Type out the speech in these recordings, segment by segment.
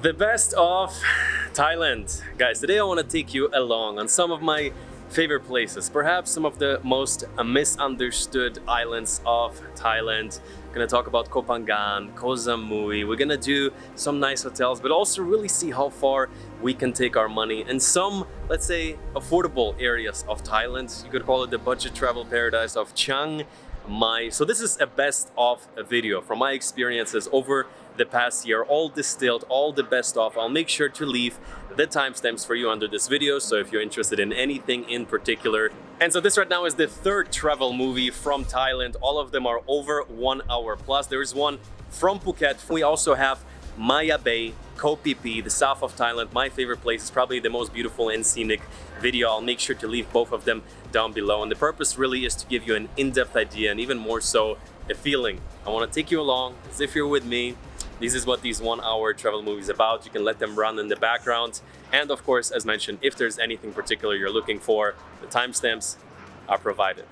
The best of Thailand. Guys, today I want to take you along on some of my favorite places, perhaps some of the most misunderstood islands of Thailand. We're gonna talk about Koh Phangan, Koh Samui. We're gonna do some nice hotels, but also really see how far we can take our money in some, let's say, affordable areas of Thailand. You could call it the budget travel paradise of Chiang Mai. So this is a best of video from my experiences over the past year, all distilled, all the best of. I'll make sure to leave the timestamps for you under this video, so if you're interested in anything in particular. And so this right now is the third travel movie from Thailand. All of them are over 1 hour plus. There is one from Phuket. We also have Maya Bay, Koh Phi Phi, the south of Thailand. My favorite place is probably the most beautiful and scenic video. I'll make sure to leave both of them down below. And the purpose really is to give you an in-depth idea and even more so a feeling. I want to take you along as if you're with me. This is what these 1 hour travel movies about. You can let them run in the background. And of course, as mentioned, if there's anything particular you're looking for, the timestamps are provided.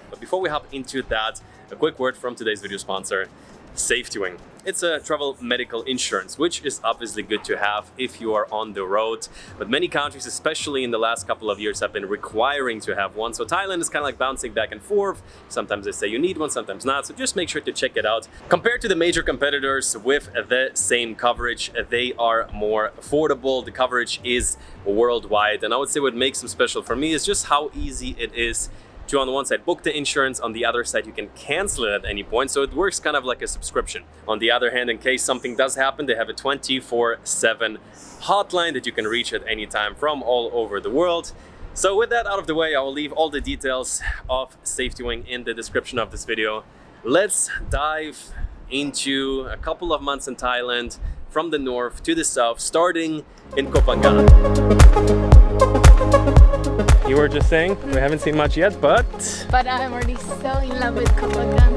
But before we hop into that, a quick word from today's video sponsor, SafetyWing. It's a travel medical insurance, which is obviously good to have if you are on the road. But many countries, especially in the last couple of years, have been requiring to have one. So Thailand is kind of like bouncing back and forth. Sometimes they say you need one, sometimes not. So just make sure to check it out. Compared to the major competitors with the same coverage, they are more affordable. The coverage is worldwide. And I would say what makes them special for me is just how easy it is to, on the one side, book the insurance. On the other side, you can cancel it at any point. So it works kind of like a subscription. On the other hand, in case something does happen, they have a 24/7 hotline that you can reach at any time from all over the world. So with that out of the way, I will leave all the details of SafetyWing in the description of this video. Let's dive into a couple of months in Thailand, from the north to the south, starting in Koh Phangan. You were just saying we haven't seen much yet, but I'm already so in love with Koh Phangan.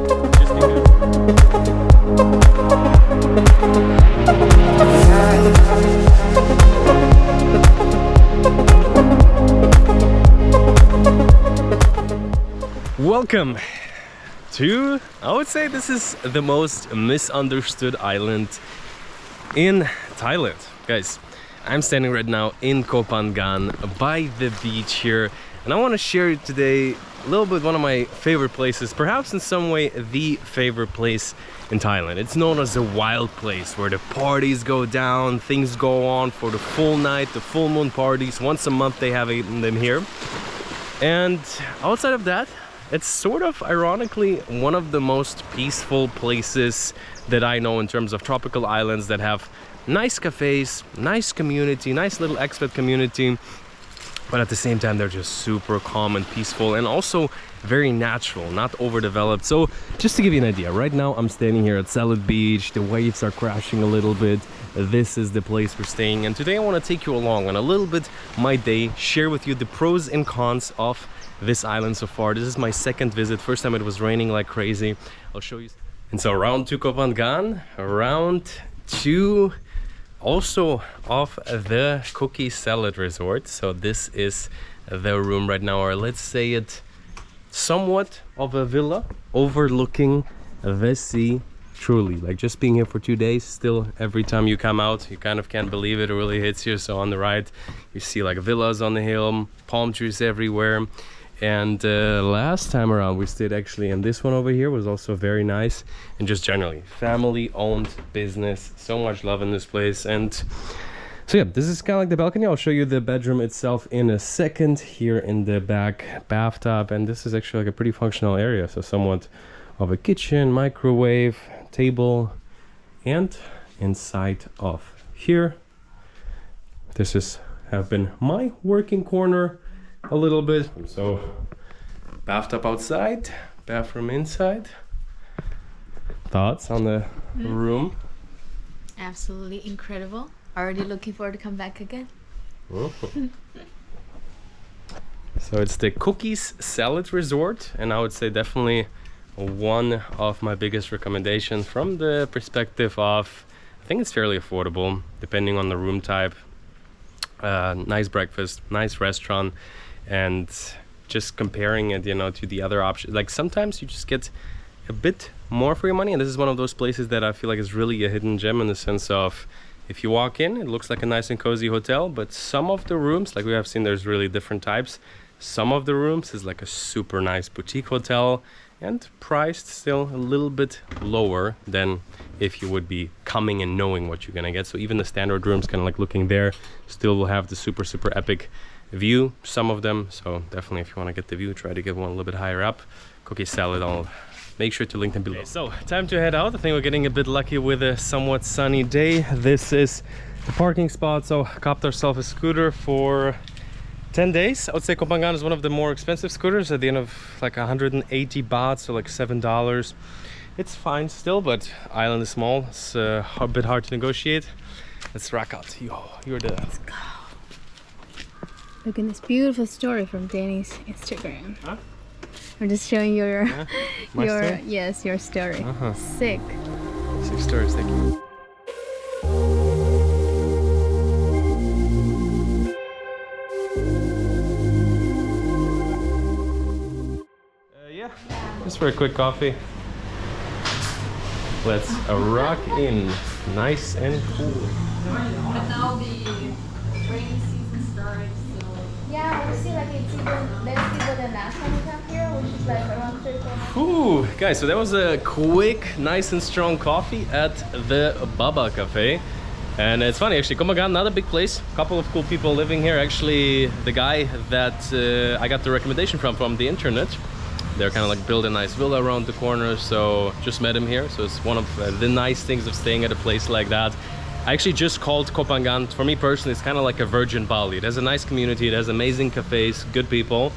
Welcome to, I would say this is the most misunderstood island in Thailand. Guys, I'm standing right now in Koh Phangan by the beach here, and I want to share today a little bit one of my favorite places, perhaps in some way the favorite place in Thailand. It's known as a wild place where the parties go down, things go on for the full night, the full moon parties. Once a month they have them here. And outside of that, it's sort of ironically one of the most peaceful places that I know in terms of tropical islands that have nice cafes, nice community, nice little expat community, but at the same time they're just super calm and peaceful and also very natural, not overdeveloped. So just to give you an idea, right now I'm standing here at Salad Beach. The waves are crashing a little bit. This is the place we're staying, and today I want to take you along on a little bit my day, share with you the pros and cons of this island so far. This is my second visit. First time it was raining like crazy. I'll show you. And so round 2 Koh Phangan, round 2 also of the Cookie Salad Resort. So this is the room right now, or let's say it somewhat of a villa overlooking the sea. Truly, like just being here for 2 days, still every time you come out you kind of can't believe it. It really hits you. So on the right you see like villas on the hill, palm trees everywhere. And last time around we stayed actually, and this one over here was also very nice, and just generally family owned business. So much love in this place. And so yeah, this is kind of like the balcony. I'll show you the bedroom itself in a second. Here in the back, bathtub, and this is actually like a pretty functional area. So somewhat of a kitchen, microwave, table, and inside of here, this is have been my working corner a little bit. So bathtub outside, bathroom inside. Thoughts on the room? Absolutely incredible. Already looking forward to come back again. So it's the Cookies Salad Resort, and I would say definitely one of my biggest recommendations from the perspective of, I think it's fairly affordable depending on the room type. Nice breakfast, nice restaurant, and just comparing it, you know, to the other options. Like sometimes you just get a bit more for your money, and this is one of those places that I feel like is really a hidden gem in the sense of If you walk in, it looks like a nice and cozy hotel, but some of the rooms, like we have seen, there's really different types. Some of the rooms is like a super nice boutique hotel and priced still a little bit lower than if you would be coming and knowing what you're gonna get. So even the standard rooms, kind of like looking there, still will have the super epic view, some of them. So definitely if you want to get the view, try to get one a little bit higher up. Cookie salad, I'll make sure to link them below. Okay, so time to head out. I think we're getting a bit lucky with a somewhat sunny day. This is the parking spot, so copped ourselves a scooter for 10 days. I would say Koh Phangan is one of the more expensive scooters, at the end of like 180 baht, so like $7. It's fine still, but island is small. It's a bit hard to negotiate. Let's rock out. Yo, you're the... Let's go. Look at this beautiful story from Danny's Instagram. Huh? I'm just showing your story? Yes, your story. Sick. 6 stories, thank you. Yeah, just for a quick coffee. Let's rock in, nice and cool. But now the rainy season starts, so... Yeah, we see like it's even less people than last time we come here, which is like around 34. Ooh, guys, so that was a quick, nice and strong coffee at the Baba Cafe. And it's funny, actually, Koh Phangan, not a big place. A couple of cool people living here. Actually, the guy that I got the recommendation from the internet, they're kind of like build a nice villa around the corner, so just met him here. So it's one of the nice things of staying at a place like that. I actually just called Koh Phangan. For me personally, it's kind of like a virgin Bali. It has a nice community, it has amazing cafes, good people,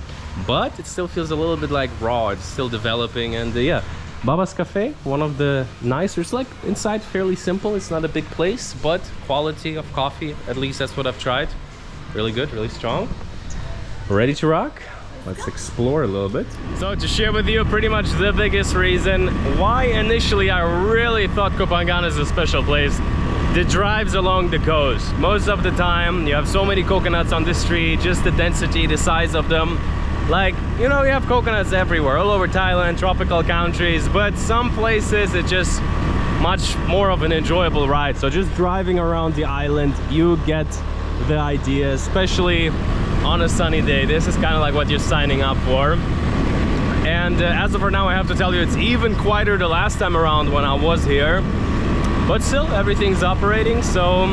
but it still feels a little bit like raw. It's still developing. And yeah, Baba's Cafe, one of the nicer. It's like inside fairly simple. It's not a big place, but quality of coffee, at least that's what I've tried. Really good, really strong. Ready to rock? Let's explore a little bit. So to share with you pretty much the biggest reason why initially I really thought Koh Phangan is a special place. The drives along the coast. Most of the time you have so many coconuts on the street, just the density, the size of them. Like, you know, you have coconuts everywhere, all over Thailand, tropical countries, but some places it's just much more of an enjoyable ride. So just driving around the island, you get the idea, especially on a sunny day. This is kind of like what you're signing up for. And as of for now, I have to tell you, it's even quieter the last time around when I was here. But still, everything's operating, so...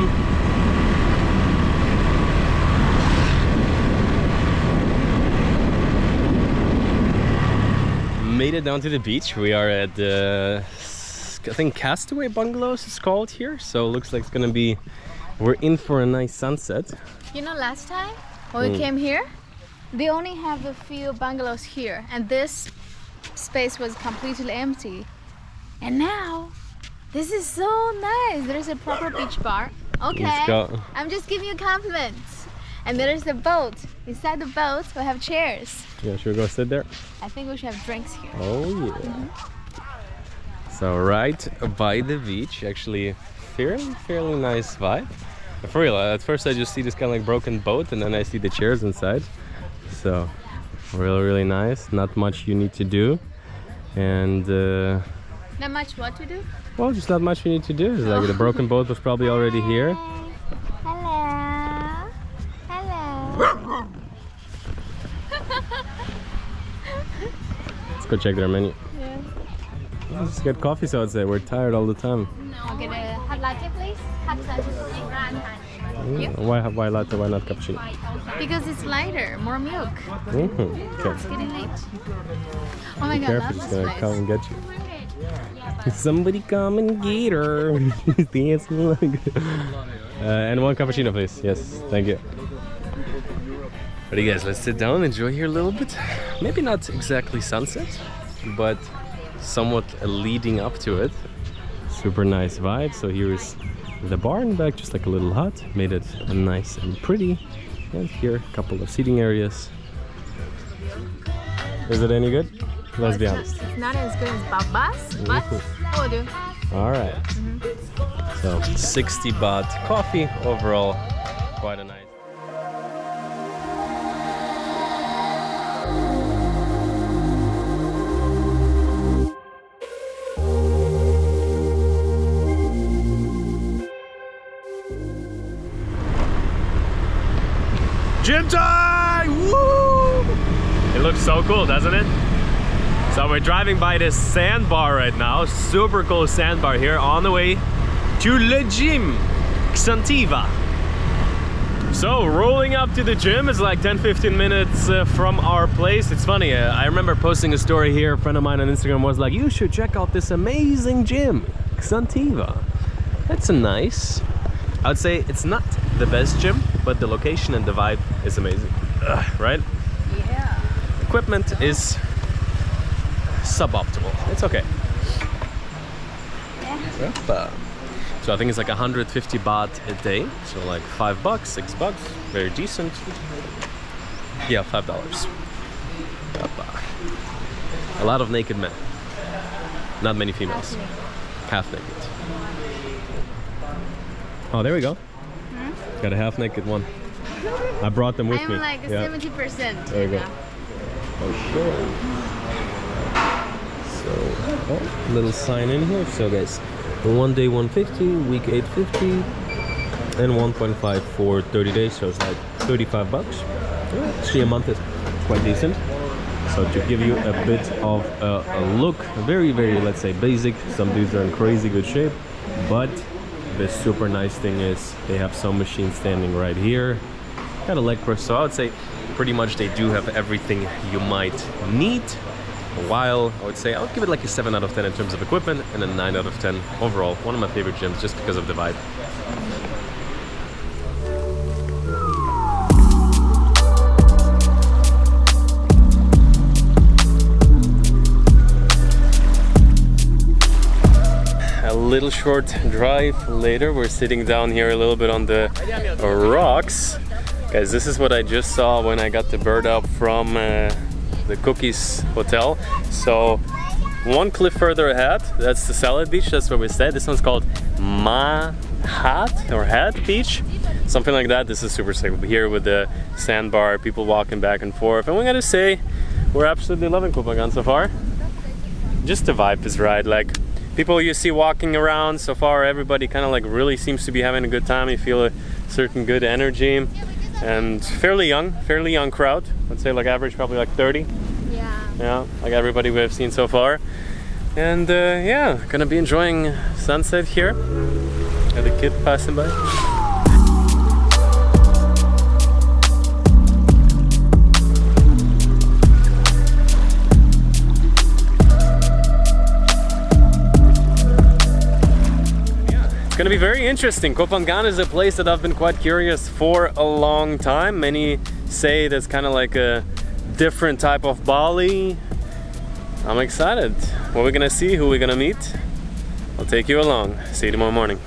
Made it down to the beach. We are at the, I think, Castaway Bungalows it's called here. So it looks like it's gonna be, we're in for a nice sunset. You know, last time when we came here, they only have a few bungalows here, and this space was completely empty. And now, this is so nice. There's a proper beach bar. Okay, I'm just giving you compliments. And there's the boat. Inside the boat, we have chairs. Yeah, should we go sit there? I think we should have drinks here. Oh yeah. So right by the beach, actually fairly nice vibe. For real, at first I just see this kind of like broken boat, and then I see the chairs inside. So really nice. Not much you need to do, and not much what to do? Well, just not much you need to do. It's like the broken boat was probably already here. Hello. Hello. Let's go check their menu. Yeah. Let's just get coffee, so I'd say we're tired all the time. I'll get a hot latte, please. Hot latte. Why latte? Why not cappuccino? Because it's lighter, more milk. Okay. It's getting late. Oh my Be god, careful, love she's this gonna place. come and get you. Somebody come and get her. She's dancing like... and one cappuccino, please. Yes, thank you. Ready, guys, let's sit down, enjoy here a little bit. Maybe not exactly sunset, but somewhat leading up to it. Super nice vibe. So here's the bar in the back, just like a little hut. Made it nice and pretty. And here, a couple of seating areas. Is it any good? Let's be honest. It's not as good as Baba's, but will do. All right. So 60 baht coffee overall, quite a nice. Gym time! Woo! It looks so cool, doesn't it? So we're driving by this sandbar right now. Super cool sandbar here on the way to Le Gym Xantiva. So rolling up to the gym is like 10-15 minutes from our place. It's funny, I remember posting a story here. A friend of mine on Instagram was like, you should check out this amazing gym, Xantiva. That's nice. I would say it's not the best gym, but the location and the vibe is amazing. Right? Yeah. Equipment is suboptimal. It's okay. Yeah. So I think it's like 150 baht a day. So like $5, $6, very decent. Yeah, $5. A lot of naked men. Not many females. Half naked. Oh, there we go. Got a half naked one. I brought them with me. I'm like 70%. There you go. Oh, sure. So, oh, little sign in here. So guys, one day 150, week 850, and 1.5 for 30 days. So it's like $35. Yeah, actually a month is quite decent. So to give you a bit of a look, very, let's say basic. Some dudes are in crazy good shape, but the super nice thing is they have some machines standing right here. Got a leg press, so I would say pretty much they do have everything you might need. While I would say I would give it like a 7 out of 10 in terms of equipment and a 9 out of 10 overall. One of my favorite gyms just because of the vibe. A little short drive later, we're sitting down here a little bit on the rocks. Guys, this is what I just saw when I got the bird up from the Cookies Hotel. So one cliff further ahead, that's the Salad Beach, that's where we stay. This one's called Hat or Hat Beach, something like that. This is super sick. We're here with the sandbar, people walking back and forth, and we gotta say we're absolutely loving Koh Phangan so far. Just the vibe is right. Like people you see walking around so far, everybody kind of like really seems to be having a good time. You feel a certain good energy. And fairly young crowd. I'd say like average probably like 30. Yeah, like everybody we have seen so far. And yeah, gonna be enjoying sunset here. Got a kid passing by. It's gonna be very interesting. Koh Phangan is a place that I've been quite curious for a long time. Many say that's kind of like a different type of Bali. I'm excited. What we're gonna see, who we're gonna meet. I'll take you along. See you tomorrow morning.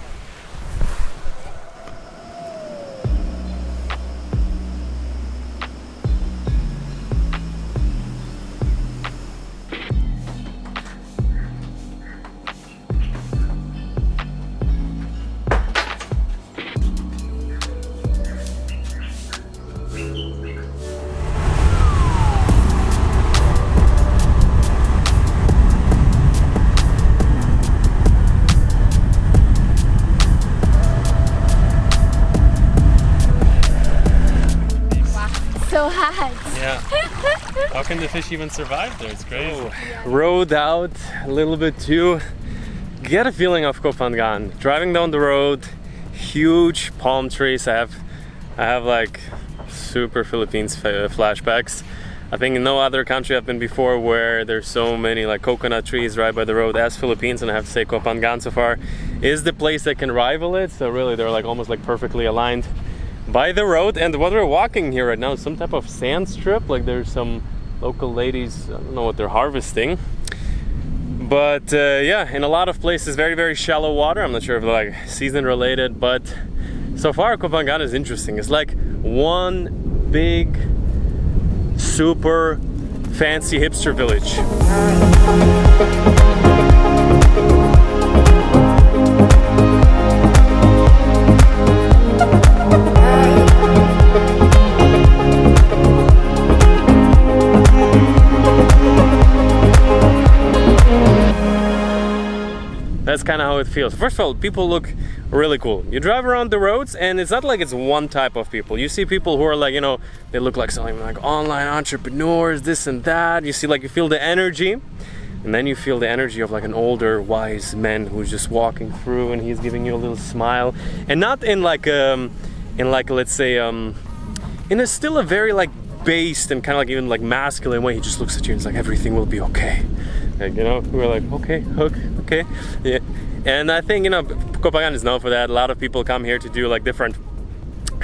So hot. Yeah. How can the fish even survive there? It's crazy. Oh. Rode out a little bit too. Get a feeling of Koh Phangan. Driving down the road, huge palm trees. I have like super Philippines flashbacks. I think in no other country I've been before where there's so many like coconut trees right by the road as Philippines, and I have to say Koh Phangan so far is the place that can rival it. So really they're like almost like perfectly aligned by the road. And what we're walking here right now is some type of sand strip. Like there's some local ladies, I don't know what they're harvesting, but yeah, in a lot of places very shallow water. I'm not sure if they're like season related, but so far Koh Phangan is interesting. It's like one big super fancy hipster village. That's kind of how it feels. First of all, people look really cool. You drive around the roads and it's not like it's one type of people. You see people who are like, you know, they look like something like online entrepreneurs, this and that. You see, like, you feel the energy, and then you feel the energy of like an older wise man who's just walking through and he's giving you a little smile, and not in like let's say in a still a very like based and kind of like even like masculine way. He just looks at you and it's like, everything will be okay. Like, you know, we're like, okay, yeah. And I think, you know, Koh Phangan is known for that. A lot of people come here to do like different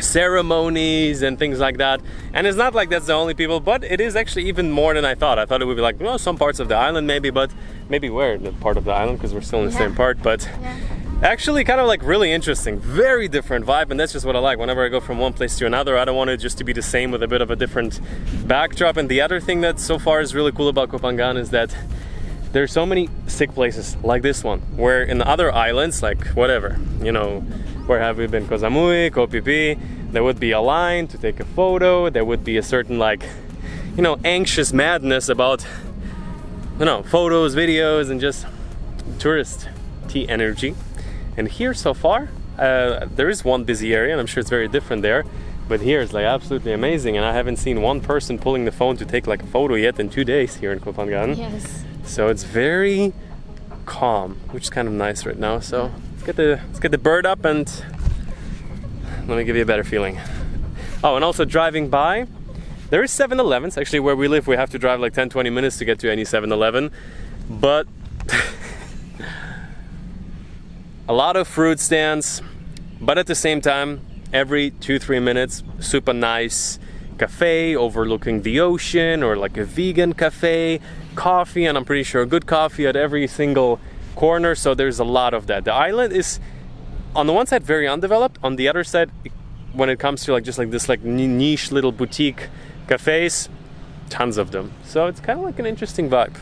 ceremonies and things like that. And it's not like that's the only people, but it is actually even more than I thought. I thought it would be like, well, some parts of the island maybe, but maybe we're in the part of the island because we're still in the same part. But actually kind of like really interesting, very different vibe, and that's just what I like. Whenever I go from one place to another, I don't want it just to be the same with a bit of a different backdrop. And the other thing that so far is really cool about Koh Phangan is that there's so many sick places like this one, where in the other islands, like whatever, you know, where have we been? Koh Samui, Koh Phi Phi, there would be a line to take a photo, there would be a certain like, you know, anxious madness about, you know, photos, videos, and just touristy energy. And here so far, there is one busy area, and I'm sure it's very different there, but here it's like absolutely amazing, and I haven't seen one person pulling the phone to take like a photo yet in 2 days here in Koh Phangan. Yes. So it's very calm, which is kind of nice right now. So let's get the bird up and let me give you a better feeling. Oh, and also driving by, there is 7-Elevens. Actually, where we live, we have to drive like 10-20 minutes to get to any 7-Eleven. But a lot of fruit stands, but at the same time, every 2-3 minutes, super nice cafe overlooking the ocean, or like a vegan cafe, coffee, and I'm pretty sure good coffee at every single corner. So there's a lot of that. The island is on the one side very undeveloped, on the other side, when it comes to like just like this like niche little boutique cafes, tons of them. So it's kind of like an interesting vibe,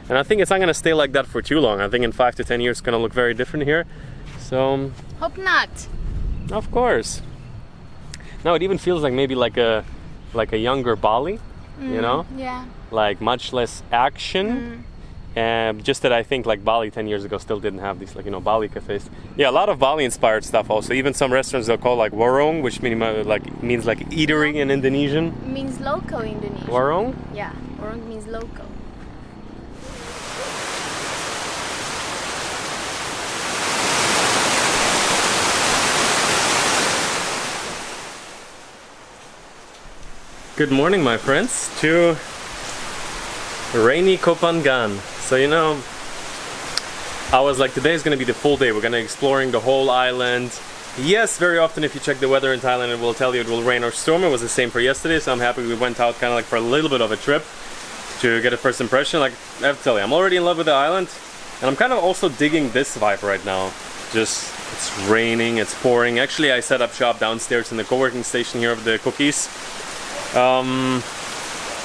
and I think it's not gonna stay like that for too long. I think in 5 to 10 years it's gonna look very different here. So Hope not. of course. Now it even feels like maybe like a younger Bali, you know? Yeah. Like much less action. Just that I think like Bali 10 years ago still didn't have these like, you know, Bali cafes. Yeah, a lot of Bali inspired stuff also. Even some restaurants they'll call like warung, which means like eatery in Indonesian. It means local Indonesian. Warung? Yeah, warung means local. Good morning, my friends, to rainy Koh Phangan. So, you know, I was like, today is going to be the full day. We're going to be exploring the whole island. Yes, very often if you check the weather in Thailand, it will tell you it will rain or storm. It was the same for yesterday, so I'm happy we went out kind of like for a little bit of a trip to get a first impression. Like, I have to tell you, I'm already in love with the island, and I'm kind of also digging this vibe right now. Just, it's raining, it's pouring. Actually, I set up shop downstairs in the co-working station here of the cookies.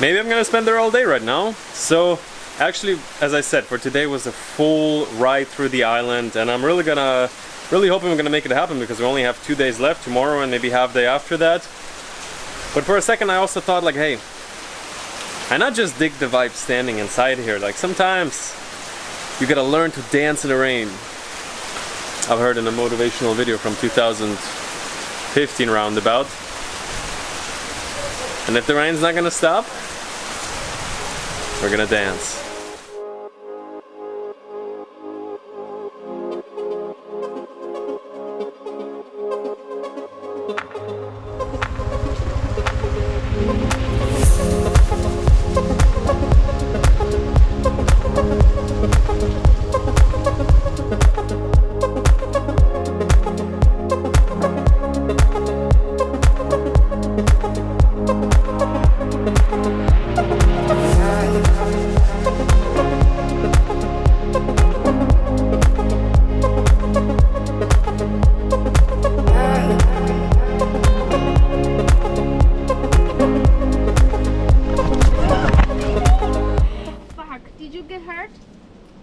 Maybe I'm gonna spend there all day right now. So actually, as I said, for today was a full ride through the island, and I'm really hoping we're gonna make it happen, because we only have 2 days left, tomorrow and maybe half day after that. But for a second I also thought like, hey, I not just dig the vibe standing inside here, like sometimes you gotta learn to dance in the rain. I've heard in a motivational video from 2015 roundabout. And if the rain's not gonna stop, we're gonna dance.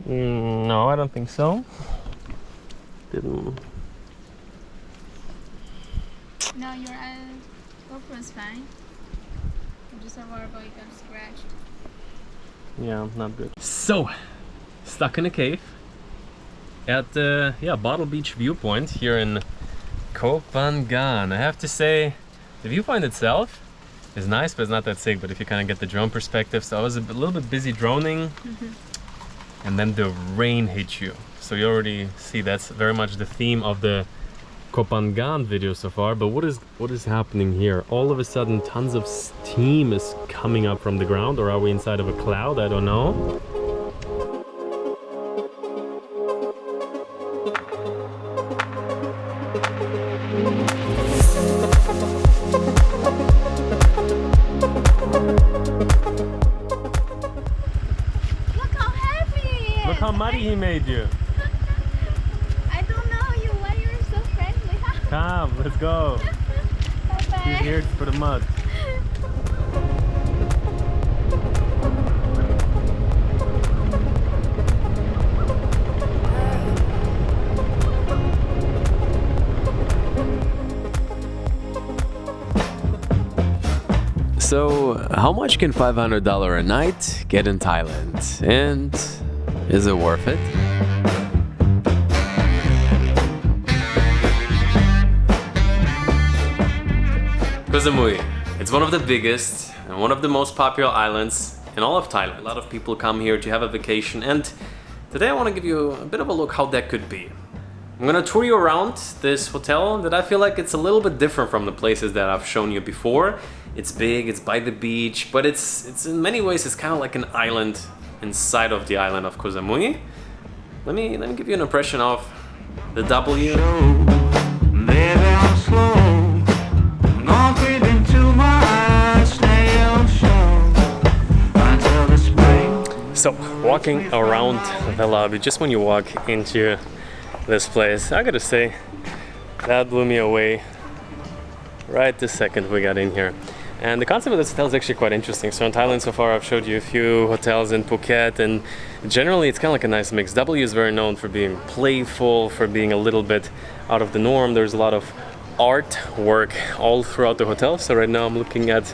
No, I don't think so. Didn't. No, your GoPro's fine. I'm just worried about you got scratched. Yeah, not good. So, stuck in a cave. at the Bottle Beach viewpoint here in Koh Phangan. I have to say, the viewpoint itself is nice, but it's not that sick. But if you kind of get the drone perspective, so I was a little bit busy droning, and then the rain hit you. So you already see that's very much the theme of the Koh Phangan video so far. But what is happening here? All of a sudden, tons of steam is coming up from the ground, or are we inside of a cloud? I don't know. Look how happy he is. Look how muddy he made you. I don't know you. Why you're so friendly? Come, let's go. Bye-bye. He's here for the mud. So, how much can $500 a night get in Thailand? And is it worth it? Koh Samui. It's one of the biggest and one of the most popular islands in all of Thailand. A lot of people come here to have a vacation, and today I want to give you a bit of a look how that could be. I'm gonna tour you around this hotel that I feel like it's a little bit different from the places that I've shown you before. It's big, it's by the beach, but it's in many ways it's kind of like an island inside of the island of Koh Samui. Let me give you an impression of the W. So, walking around the lobby, just when you walk into this place, I gotta say, that blew me away right the second we got in here. And the concept of this hotel is actually quite interesting. So in Thailand so far I've showed you a few hotels in Phuket, and generally it's kind of like a nice mix. W is very known for being playful, for being a little bit out of the norm. There's a lot of artwork all throughout the hotel. So right now I'm looking at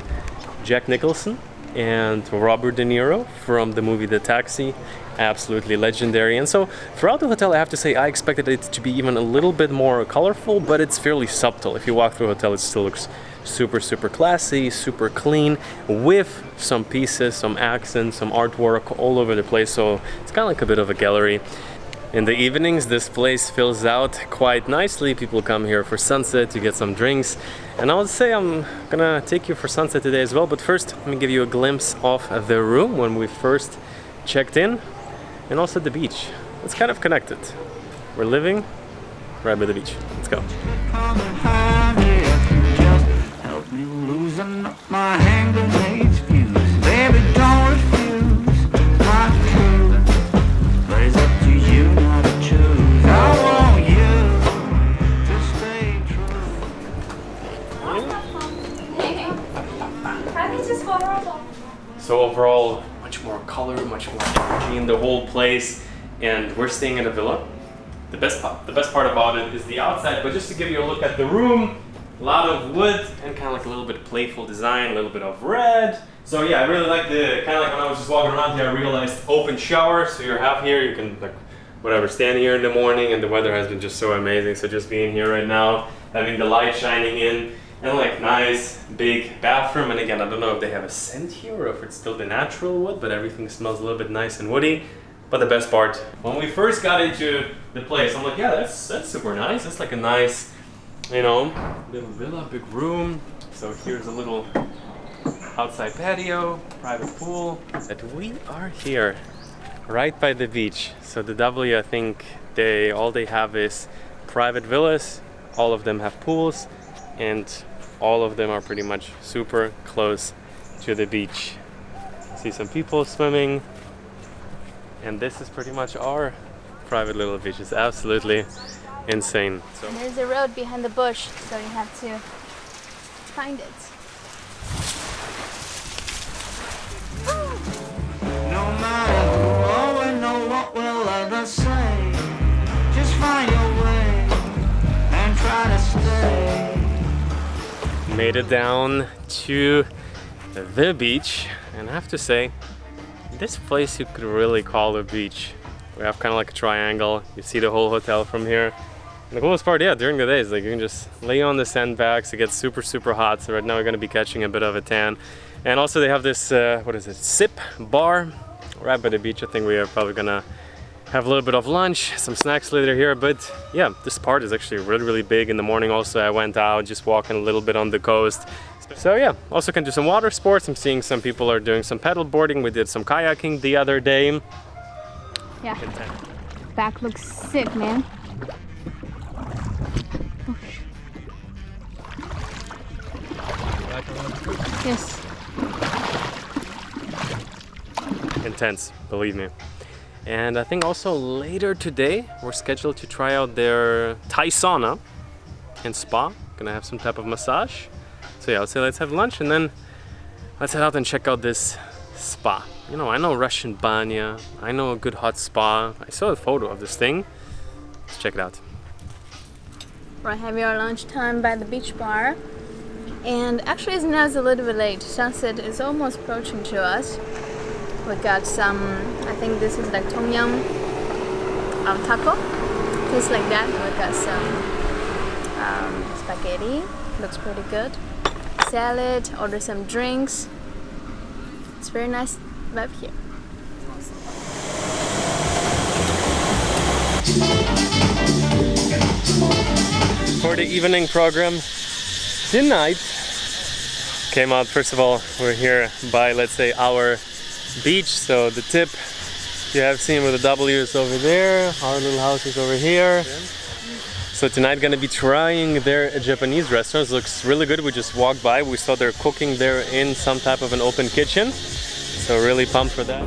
Jack Nicholson and Robert De Niro from the movie The Taxi. Absolutely legendary. And so throughout the hotel I have to say I expected it to be even a little bit more colorful, but it's fairly subtle. If you walk through a hotel it still looks super classy, super clean, with some pieces, some accents, some artwork all over the place. So it's kind of like a bit of a gallery. In the evenings this place fills out quite nicely. People come here for sunset to get some drinks, and I would say I'm gonna take you for sunset today as well. But first let me give you a glimpse of the room when we first checked in, and also the beach. It's kind of connected. We're living right by the beach. Let's go. My hand grenades fuse. Baby, don't refuse. Not true. But it's up to you not to choose. I want you to stay true. So overall, much more color, much more energy in the whole place. And we're staying in a villa. The best part about it is the outside, but just to give you a look at the room, a lot of wood and kind of like a little bit of playful design, a little bit of red. So yeah, I really like the, kind of like when I was just walking around here, I realized open shower. So you're half here, you can like, whatever, stand here in the morning, and the weather has been just so amazing. So just being here right now, having the light shining in, and like nice big bathroom. And again, I don't know if they have a scent here or if it's still the natural wood, but everything smells a little bit nice and woody. But the best part, when we first got into the place, I'm like, yeah, that's super nice. It's like a nice, you know, little villa, big room. So here's a little outside patio, private pool. And we are here right by the beach. So the W, I think all they have is private villas. All of them have pools, and all of them are pretty much super close to the beach. See some people swimming, and this is pretty much our private little beach. It's absolutely insane. So there's a road behind the bush, so you have to find it. No matter who or know what will others say, just find your way and try to stay. Made it down to the beach, and I have to say, this place you could really call a beach. We have kind of like a triangle. You see the whole hotel from here. And the coolest part, yeah, during the day is like you can just lay on the sandbags. It gets super hot. So right now we're gonna be catching a bit of a tan. And also they have this, what is it, sip bar right by the beach. I think we are probably gonna have a little bit of lunch, some snacks later here. But yeah, this part is actually really big. In the morning also I went out just walking a little bit on the coast. So yeah, also can do some water sports. I'm seeing some people are doing some paddle boarding. We did some kayaking the other day. Yeah, back looks sick, man. Yes. Intense, believe me. And I think also later today we're scheduled to try out their Thai sauna and spa. Gonna have some type of massage. So yeah, I'll say let's have lunch and then let's head out and check out this spa. You know, I know Russian banya, I know a good hot spa. I saw a photo of this thing. Let's check it out. We're having our lunchtime by the beach bar. And actually now it's a little bit late. Sunset is almost approaching to us. We got some, I think this is like tom yum taco. Tastes like that. We got some spaghetti. Looks pretty good. Salad, order some drinks. It's very nice vibe here. For the evening program tonight, came out, first of all, we're here by, let's say, our beach, so the tip you have seen with the W is over there, our little house is over here. So tonight gonna be trying their Japanese restaurants. Looks really good. We just walked by, we saw they're cooking there in some type of an open kitchen, so really pumped for that.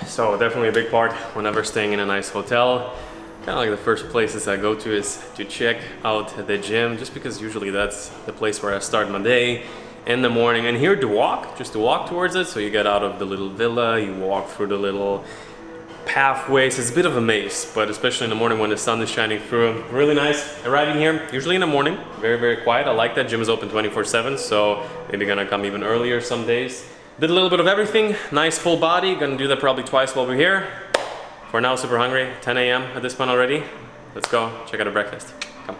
So definitely a big part whenever staying in a nice hotel. Kind of like the first places I go to is to check out the gym, just because usually that's the place where I start my day in the morning. And here to walk, just to walk towards it. So you get out of the little villa, you walk through the little pathways. It's a bit of a maze, but especially in the morning when the sun is shining through. Really nice arriving here, usually in the morning. Very quiet. I like that. Gym is open 24/7, so maybe gonna come even earlier some days. Did a little bit of everything, nice full body, gonna do that probably twice while we're here. For now, super hungry, 10 a.m. at this point already. Let's go, check out our breakfast, come.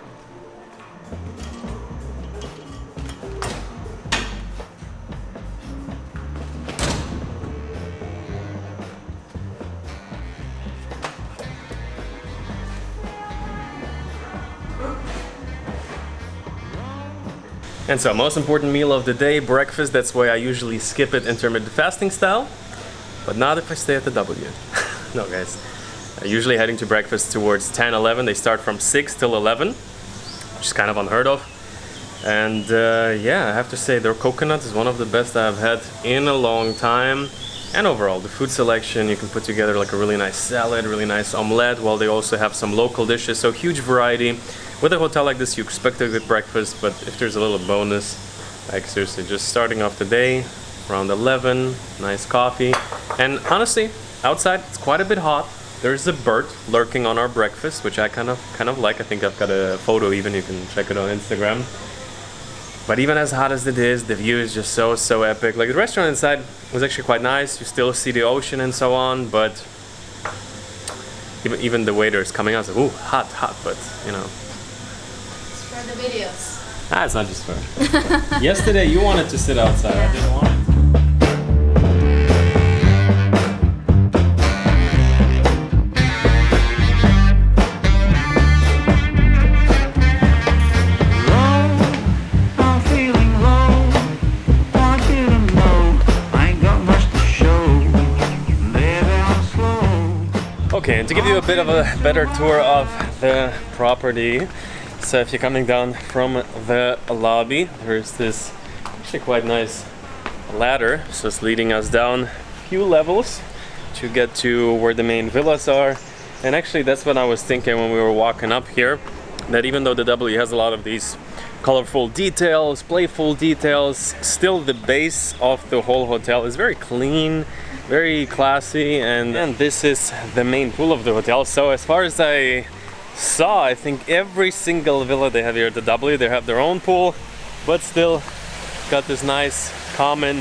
And so, most important meal of the day, breakfast. That's why I usually skip it intermittent fasting style, but not if I stay at the W. No guys, usually heading to breakfast towards 10, 11. They start from 6 till 11, which is kind of unheard of. And yeah, I have to say their coconut is one of the best I've had in a long time. And overall, the food selection, you can put together like a really nice salad, really nice omelette, while they also have some local dishes, so huge variety. With a hotel like this, you expect a good breakfast, but if there's a little bonus, like seriously, just starting off the day, around 11, nice coffee. And honestly, outside, it's quite a bit hot. There's a bird lurking on our breakfast, which I kind of like. I think I've got a photo even, you can check it on Instagram. But even as hot as it is, the view is just so epic. Like the restaurant inside was actually quite nice. You still see the ocean and so on, but even the waiter is coming out, like, ooh, hot, but you know. It's for the videos. Ah, it's not just for. Yesterday you wanted to sit outside, yeah. I didn't want it. Okay, and to give you a bit of a better tour of the property, so if you're coming down from the lobby, there's this actually quite nice ladder, so it's leading us down a few levels to get to where the main villas are. And actually that's what I was thinking when we were walking up here, that even though the W has a lot of these colorful details, playful details, still the base of the whole hotel is very clean, very classy, and this is the main pool of the hotel. So as far as I saw, I think every single villa they have here at the W, they have their own pool, but still got this nice common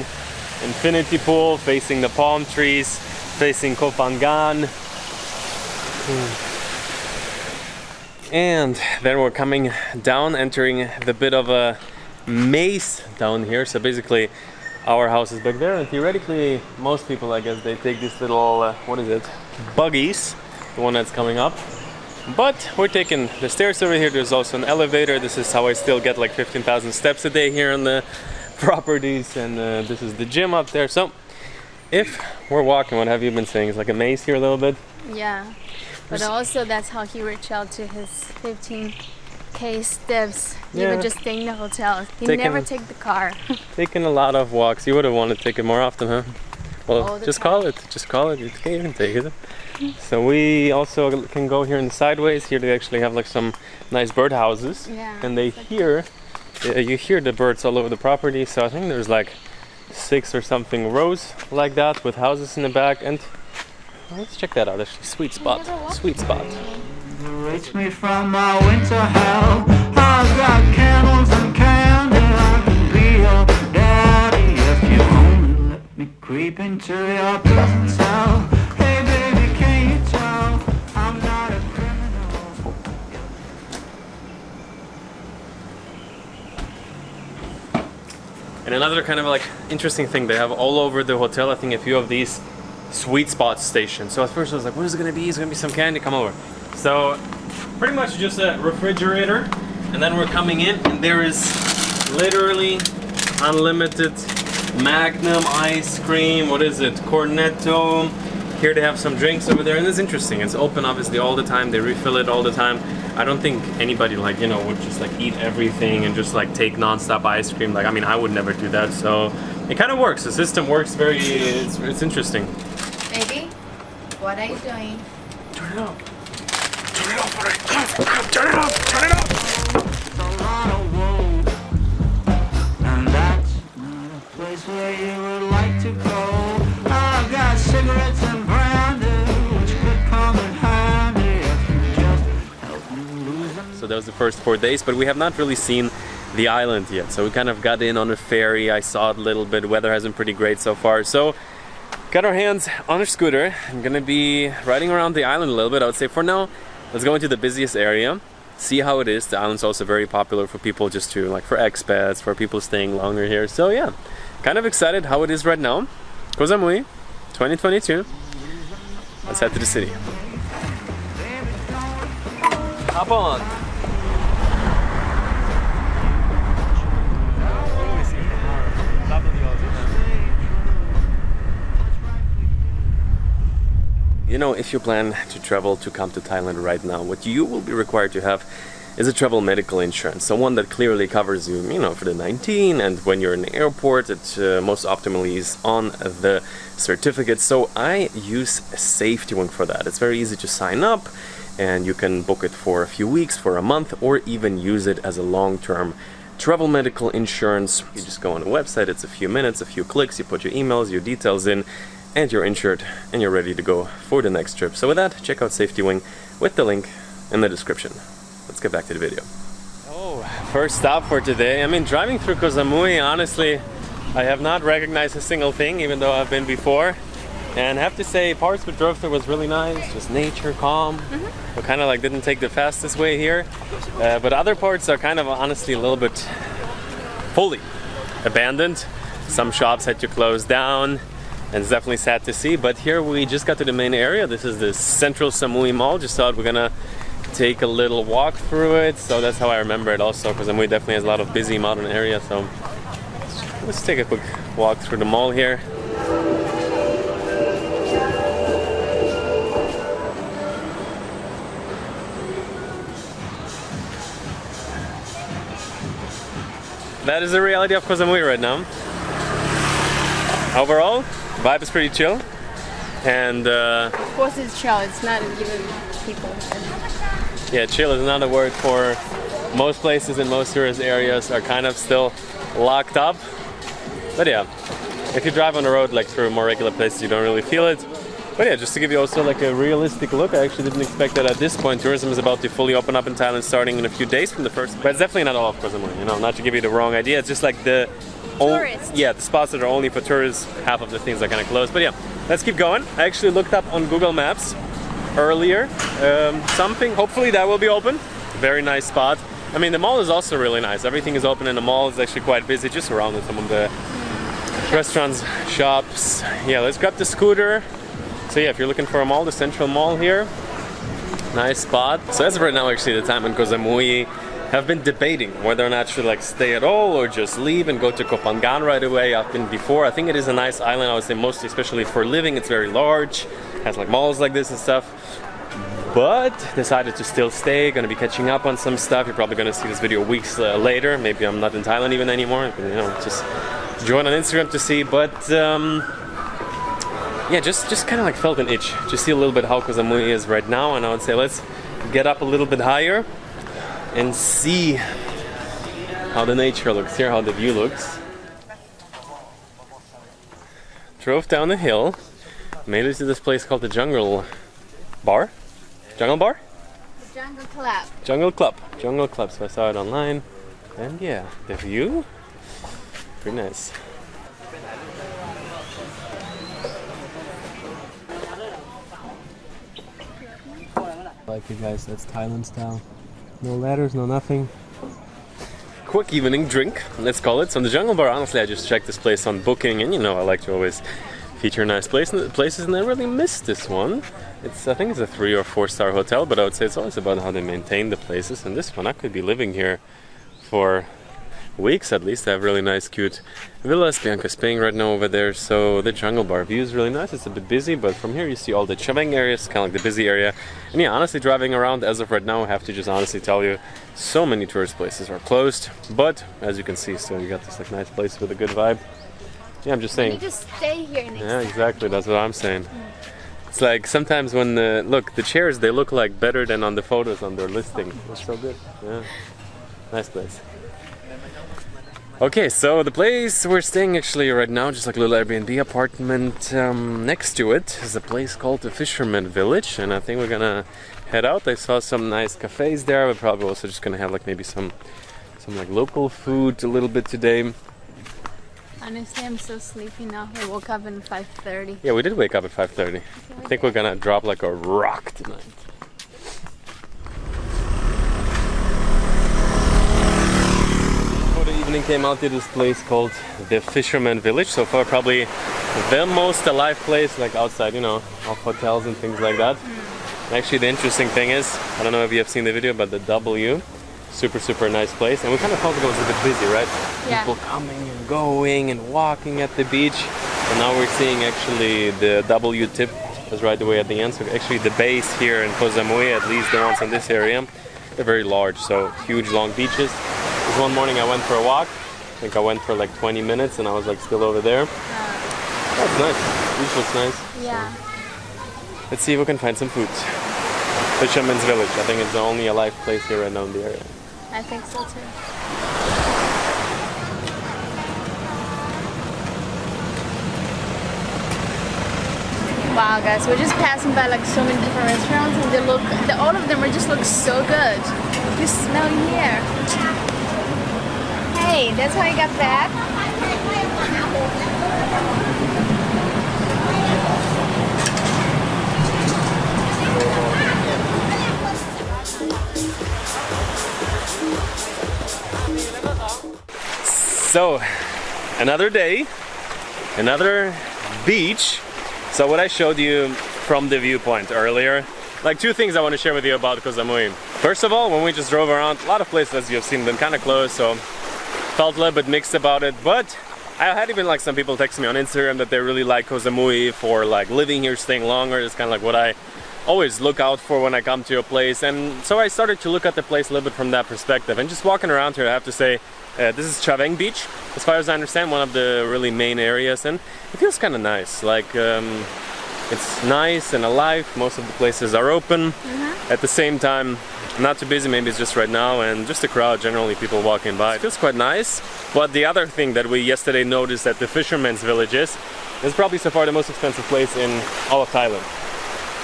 infinity pool facing the palm trees, facing Koh Phangan. And then we're coming down, entering the bit of a maze down here. So basically our house is back there, and theoretically most people, I guess, they take these little what is it, buggies, the one that's coming up. But we're taking the stairs over here. There's also an elevator. This is how I still get like 15,000 steps a day here on the properties, and this is the gym up there. So if we're walking, what have you been saying? It's like a maze here a little bit. Yeah, but also that's how he reached out to his 15K steps. Yeah. Even just staying in the hotel. He Taking- never take the car. Taking a lot of walks. You would have wanted to take it more often, huh? Well, All the just time. call it. Just call it. You can't even take it. So we also can go here in the sideways. Here they actually have like some nice bird houses. Yeah, And they it's like- hear, you hear the birds all over the property. So I think there's like 6 or something rows like that with houses in the back. And let's check that out. Actually, sweet spot. never walked Sweet spot. Liberates me from my winter hell. I've got candles and candy. I can be your daddy if you only let me creep into your prison cell. Hey baby, can you tell I'm not a criminal? And another kind of like interesting thing they have all over the hotel, I think a few of these sweet spot stations. So at first I was like, what is it gonna be? Is it gonna be some candy? Come over. So pretty much just a refrigerator, and then we're coming in and there is literally unlimited Magnum ice cream. What is it? Cornetto. Here they have some drinks over there, and it's interesting. It's open obviously all the time. They refill it all the time. I don't think anybody would just like eat everything and just like take non-stop ice cream. Like, I mean, I would never do that. So it kind of works. The system works very, it's interesting. Baby, what are you doing? Turn it up. Turn it up already. Turn it up. Turn it up. It's a lot of woe, and that's not a place where you would like to go. I've got cigarettes and brandy, which could come in handy if you just help me lose them. So that was the first 4 days, but we have not really seen the island yet. So we kind of got in on a ferry. I saw it a little bit. Weather has been pretty great so far. So got our hands on a scooter. I'm gonna be riding around the island a little bit. I would say for now, let's go into the busiest area, see how it is. The island's also very popular for people just to, like, for expats, for people staying longer here. So yeah, kind of excited how it is right now. Koh Samui 2022. Let's head to the city. Hop on. You know, if you plan to travel to come to Thailand right now, what you will be required to have is a travel medical insurance. So one that clearly covers you, for the 19, and when you're in the airport, it most optimally is on the certificate. So I use SafetyWing for that. It's very easy to sign up, and you can book it for a few weeks, for a month, or even use it as a long-term travel medical insurance. You just go on the website, it's a few minutes, a few clicks, you put your emails, your details in, and you're insured and you're ready to go for the next trip. So with that, check out SafetyWing with the link in the description. Let's get back to the video. Oh, first stop for today. I mean, driving through Koh Samui, honestly, I have not recognized a single thing, even though I've been before. And I have to say, parts we drove through was really nice, just nature, calm. We kind of like didn't take the fastest way here. But other parts are kind of honestly a little bit fully abandoned. Some shops had to close down. And it's definitely sad to see, but here we just got to the main area. This is the Central Samui Mall. Just thought we're gonna take a little walk through it. So that's how I remember it also, because Samui definitely has a lot of busy modern areas. So let's take a quick walk through the mall here. That is the reality of Koh Samui right now. overall, vibe is pretty chill. And Of course it's chill, it's not even people. yeah, chill is another word for most places and most tourist areas are kind of still locked up. But yeah, if you drive on the road like through more regular places, you don't really feel it. But yeah, just to give you also like a realistic look, I actually didn't expect that at this point. Tourism is about to fully open up in Thailand starting in a few days from the first. But it's definitely not all of Koh Samui, you know, not to give you the wrong idea. It's just like the Tourists. the spots that are only for tourists, half of the things are kind of closed. But yeah, let's keep going. I actually looked up on Google Maps earlier something. Hopefully that will be open. Very nice spot. I mean, the mall is also really nice. Everything is open in the mall. It's actually quite busy just around some of the restaurants, shops. Yeah, let's grab the scooter. So yeah, if you're looking for a mall, the central mall here, nice spot. So as of right now, actually, the time in Koh Samui have been debating whether or not should like stay at all or just leave and go to Koh Phangan right away. I've been before. I think it is a nice island. I would say mostly, especially for living. It's very large, has like malls like this and stuff. But decided to still stay. Gonna be catching up on some stuff. You're probably gonna see this video weeks later. Maybe I'm not in Thailand even anymore. You know, just join on Instagram to see. But yeah, just kind of like felt an itch to see a little bit how Koh Samui is right now, and I would say let's get up a little bit higher and see how the nature looks here, how the view looks. Drove down the hill, made it to this place called the Jungle Bar? Jungle Bar? The Jungle Club. Jungle Club. Jungle Club, so I saw it online. And yeah, the view, pretty nice. Like you guys, that's Thailand style. No ladders, no nothing. Quick evening drink, let's call it. So in the Jungle Bar, honestly, I just checked this place on Booking, and you know I like to always feature nice places, and I really missed this one. I think it's a 3 or 4 star hotel, but I would say it's always about how they maintain the places. And this one, I could be living here for weeks at least. They have really nice, cute villas. Bianca's paying right now over there. So the Jungle Bar view is really nice. It's a bit busy, but from here you see all the Koh Phangan areas, kind of like the busy area. And yeah, honestly, driving around as of right now, I have to just honestly tell you, so many tourist places are closed. But as you can see, still you got this like nice place with a good vibe. Yeah, I'm just saying. You just stay here next Yeah, exactly. That's what I'm saying. It's like sometimes when look, the chairs, they look like better than on the photos on their listing. It's so good. Yeah, nice place. Okay, so the place we're staying actually right now, just like a little Airbnb apartment, next to it is a place called the Fisherman Village, and I think we're gonna head out. I saw some nice cafes there. We're probably also just gonna have like maybe some like local food a little bit today. Honestly, I'm so sleepy now. I woke up at 5:30. Yeah, we did wake up at 5:30. I think we're gonna drop like a rock tonight. For the evening, came out to this place called the Fisherman Village. So far, probably the most alive place, like outside, you know, of hotels and things like that. Actually, the interesting thing is, I don't know if you have seen the video, but the W, super nice place. And we kind of thought it was a bit busy, right? Yeah. People coming and going and walking at the beach. And now we're seeing actually the W tip is right away at the end. So actually the base here in Koh Samui, at least the ones in this area, they're very large. So huge, long beaches. This one morning I went for a walk. I think I went for like 20 minutes and I was like still over there. That's nice. Beach looks nice. Yeah. Let's see if we can find some food. Fisherman's Village. I think it's the only alive place here right now in the area. I think so too. Wow, guys, we're just passing by like so many different restaurants, and all of them just look so good. You smell here. Hey, that's how you got that? So, another day, another beach. So what I showed you from the viewpoint earlier, like 2 things I want to share with you about Koh Samui. First of all, when we just drove around, a lot of places, as you've seen, been kind of closed, so felt a little bit mixed about it. But I had even like some people text me on Instagram that they really like Koh Samui for like living here, staying longer. It's kind of like what I always look out for when I come to a place. And so I started to look at the place a little bit from that perspective. And just walking around here, I have to say, this is Koh Phangan Beach, as far as I understand, one of the really main areas, and it feels kind of nice. Like it's nice and alive. Most of the places are open. At the same time, not too busy. Maybe it's just right now, and just a crowd. Generally, people walking by. It feels quite nice. But the other thing that we yesterday noticed at the fishermen's villages is probably so far the most expensive place in all of Thailand.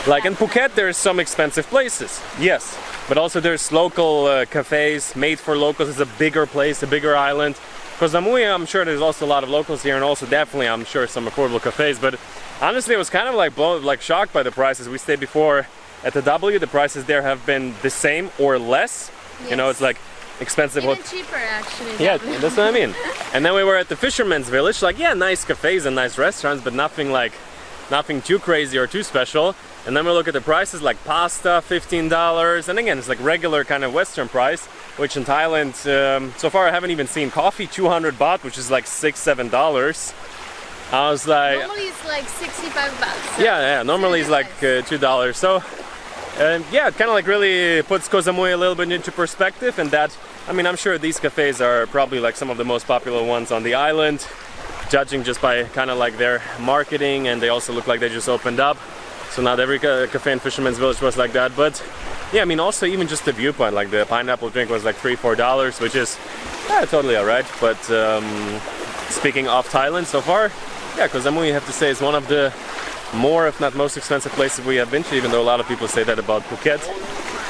Like in Phuket, there's some expensive places, yes. But also there's local cafes made for locals. It's a bigger place, a bigger island. Koh Samui, I'm sure there's also a lot of locals here, and also definitely, I'm sure, some affordable cafes. But honestly, I was kind of like shocked by the prices. We stayed before at the W. The prices there have been the same or less. Yes. You know, it's like expensive. Even cheaper, actually. Yeah, that's what I mean. And then we were at the fishermen's village. Like, yeah, nice cafes and nice restaurants, but nothing too crazy or too special. And then we look at the prices, like pasta, $15, and again, it's like regular kind of Western price, which in Thailand, so far I haven't even seen. Coffee, 200 baht, which is like $6-7. I was like... Normally it's like 65 baht. So yeah, normally it's like $2. So, yeah, it kind of like really puts Koh Samui a little bit into perspective, and that, I mean, I'm sure these cafes are probably like some of the most popular ones on the island, judging just by kind of like their marketing, and they also look like they just opened up. So not every cafe in Fisherman's Village was like that, but yeah, I mean, also even just the viewpoint, like the pineapple drink was like $3-4, which is totally alright. But speaking of Thailand so far, yeah, Koh Samui, you have to say, is one of the more, if not most expensive places we have been to, even though a lot of people say that about Phuket.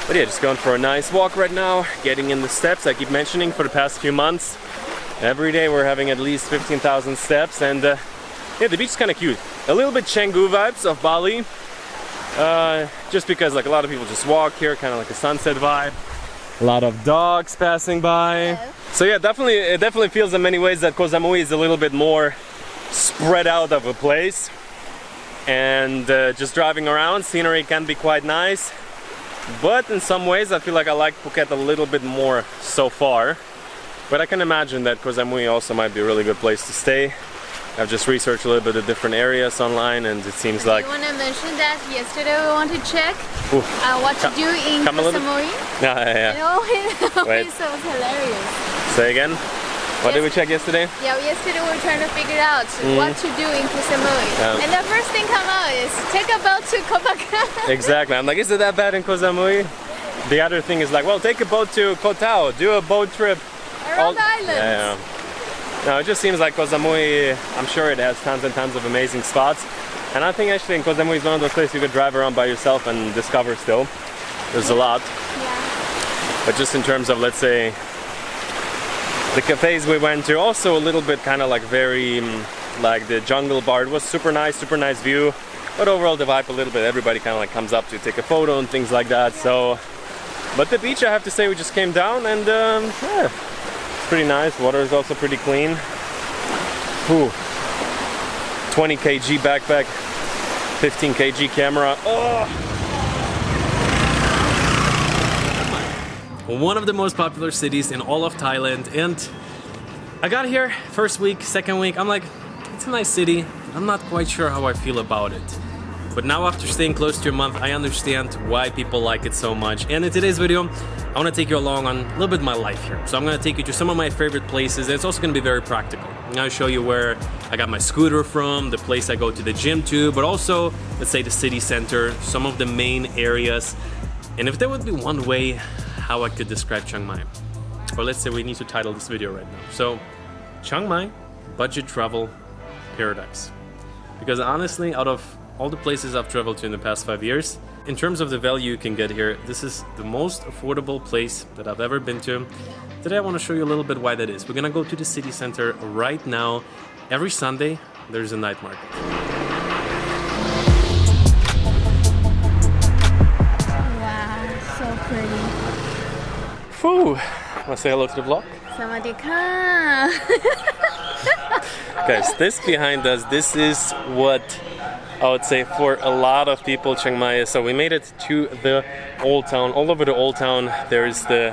But yeah, just going for a nice walk right now, getting in the steps. I keep mentioning for the past few months, every day we're having at least 15,000 steps, and yeah, the beach is kind of cute. A little bit Canggu vibes of Bali. Just because like a lot of people just walk here, kind of like a sunset vibe. A lot of dogs passing by. Hello. So yeah, it definitely feels in many ways that Koh Samui is a little bit more spread out of a place. And just driving around, scenery can be quite nice. But in some ways I feel like I like Phuket a little bit more so far. But I can imagine that Koh Samui also might be a really good place to stay. I've just researched a little bit of different areas online, and it seems like... I want to mention that yesterday we want to check what to do in Koh Samui. Yeah. You know, it always sounds hilarious. Say again? What did we check yesterday? Yeah, yesterday we were trying to figure out what to do in Koh Samui. Yeah. And the first thing come out is take a boat to Koh Phangan. Exactly. I'm like, is it that bad in Koh Samui? The other thing is like, well, take a boat to Koh Tao, do a boat trip. Around the island. Yeah. No, it just seems like Koh Samui, I'm sure it has tons and tons of amazing spots. And I think actually in Koh Samui is one of those places you could drive around by yourself and discover still. There's a lot. Yeah. But just in terms of, let's say, the cafes we went to, also a little bit kind of like very, like the jungle bar. It was super nice view. But overall the vibe a little bit, everybody kind of like comes up to take a photo and things like that. So, but the beach, I have to say, we just came down and yeah. Pretty nice. Water is also pretty clean. Ooh. 20 kg backpack, 15 kg camera. Oh! One of the most popular cities in all of Thailand, and I got here first week, second week, I'm like, it's a nice city. I'm not quite sure how I feel about it. But now after staying close to a month, I understand why people like it so much. And in today's video, I want to take you along on a little bit of my life here. So I'm going to take you to some of my favorite places, and it's also going to be very practical. I'm going to show you where I got my scooter from, the place I go to the gym to, but also, let's say, the city center, some of the main areas. And if there would be one way how I could describe Chiang Mai, or let's say we need to title this video right now. So, Chiang Mai, budget travel paradise. Because honestly, out of all the places I've traveled to in the past 5 years, in terms of the value you can get here, this is the most affordable place that I've ever been to. Today I want to show you a little bit why that is. We're gonna go to the city center right now. Every Sunday, there's a night market. Wow, so pretty. Whew. Wanna say hello to the vlog? Sawadee-ka. Guys, this behind us, this is what I would say for a lot of people Chiang Mai is. So we made it to the old town. All over the old town there's the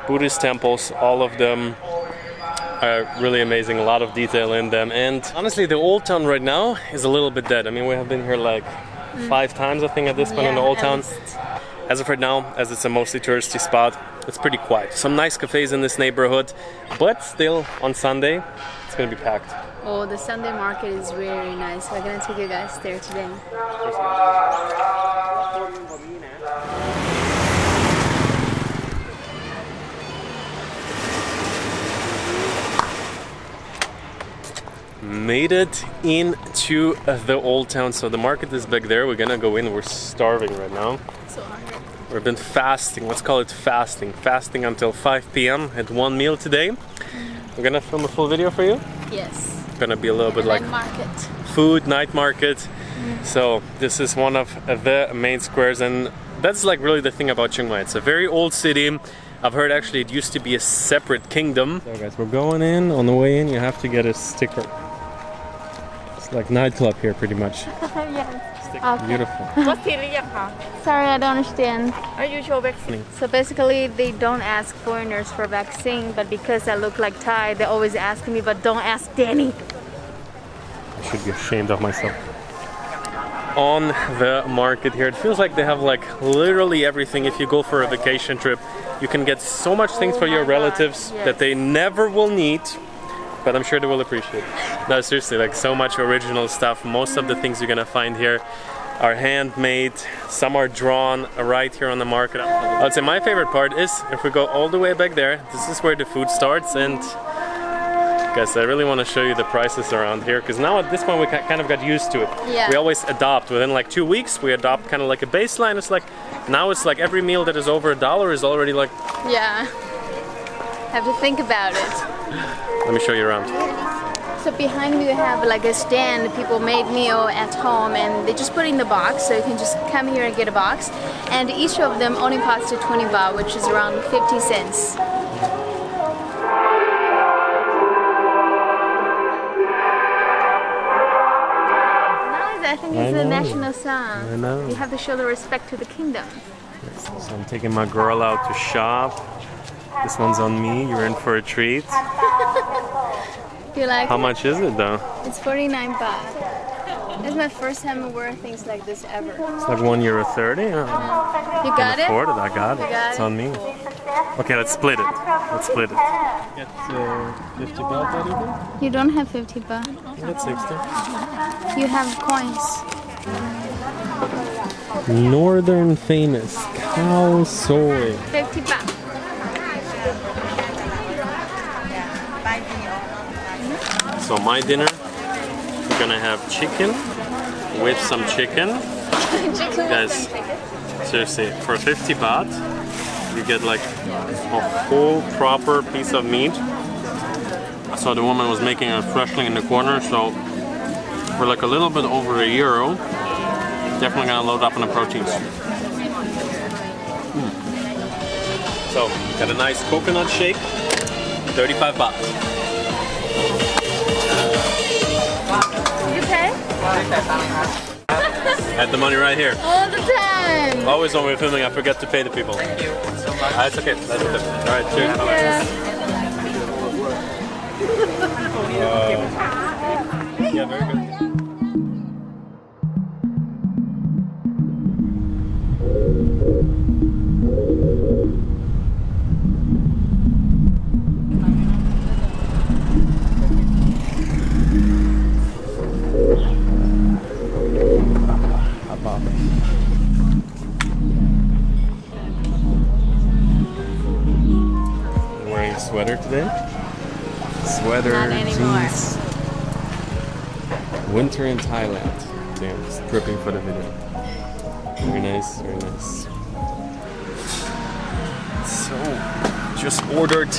Buddhist temples. All of them are really amazing, a lot of detail in them. And honestly, the old town right now is a little bit dead. I mean, we have been here like 5 times, I think, at this point in the old at town. least. As of right now, as it's a mostly touristy spot, it's pretty quiet. Some nice cafes in this neighborhood, but still on Sunday, it's gonna be packed. Oh, the Sunday market is very nice. We're gonna take you guys there today. Made it into the old town. So the market is back there. We're gonna go in. We're starving right now. So hungry. We've been fasting. Let's call it fasting. Fasting until 5 p.m. at one meal today. We're gonna film a full video for you. Yes. Gonna be a little bit like market. food, night market. So this is one of the main squares, and that's like really the thing about Chiang Mai. It's a very old city. I've heard actually it used to be a separate kingdom. So guys, we're going in. On the way in, you have to get a sticker. It's like nightclub here, pretty much. Okay. Beautiful. Sorry, I don't understand. Are you sure vaccine? So basically, they don't ask foreigners for vaccine, but because I look like Thai, they always ask me, but don't ask Danny. I should be ashamed of myself. On the market here, it feels like they have like literally everything. If you go for a vacation trip, you can get so much things for your relatives that they never will need, but I'm sure they will appreciate. No, seriously, like so much original stuff. Most of the things you're gonna find here are handmade. Some are drawn right here on the market. I would say my favorite part is if we go all the way back there, this is where the food starts. And guys, I really want to show you the prices around here, because now at this point we kind of got used to it. Yeah. We always adopt within like 2 weeks. We adopt kind of like a baseline. It's like now it's like every meal that is over $1 is already like. Yeah. Have to think about it. Let me show you around. So behind me you have like a stand, people made meal at home and they just put it in the box, so you can just come here and get a box. And each of them only costs you 20 baht, which is around 50 cents. I think it's the national song. I know. You have to show the respect to the kingdom. Yes, so I'm taking my girl out to shop. This one's on me. You're in for a treat. You like How it? much is it though? It's 49 baht. It's my first time wearing things like this ever. It's like €1.30. You got it? Afford it. I got it. got It's it? on me. Okay, let's split it. Let's split it. Get 50 baht, anything? You don't have 50 baht. Get 60. You have coins. Northern famous cow soy. 50 baht. So my dinner, we're gonna have chicken with some chicken. Guys, seriously, for 50 baht, you get like a whole proper piece of meat. I saw the woman was making a freshling in the corner, so for like a little bit over €1, definitely gonna load up on the proteins. So, got a nice coconut shake, 35 baht. You pay? Had the money right here. All the time. Always when we're filming, I forget to pay the people. Thank you so much. It's okay. That's okay. All right, cheers. Yeah, very good. Wearing a sweater today. Sweater, Not anymore. jeans. Winter in Thailand. Damn, it's dripping for the video. Very nice, very nice. So, just ordered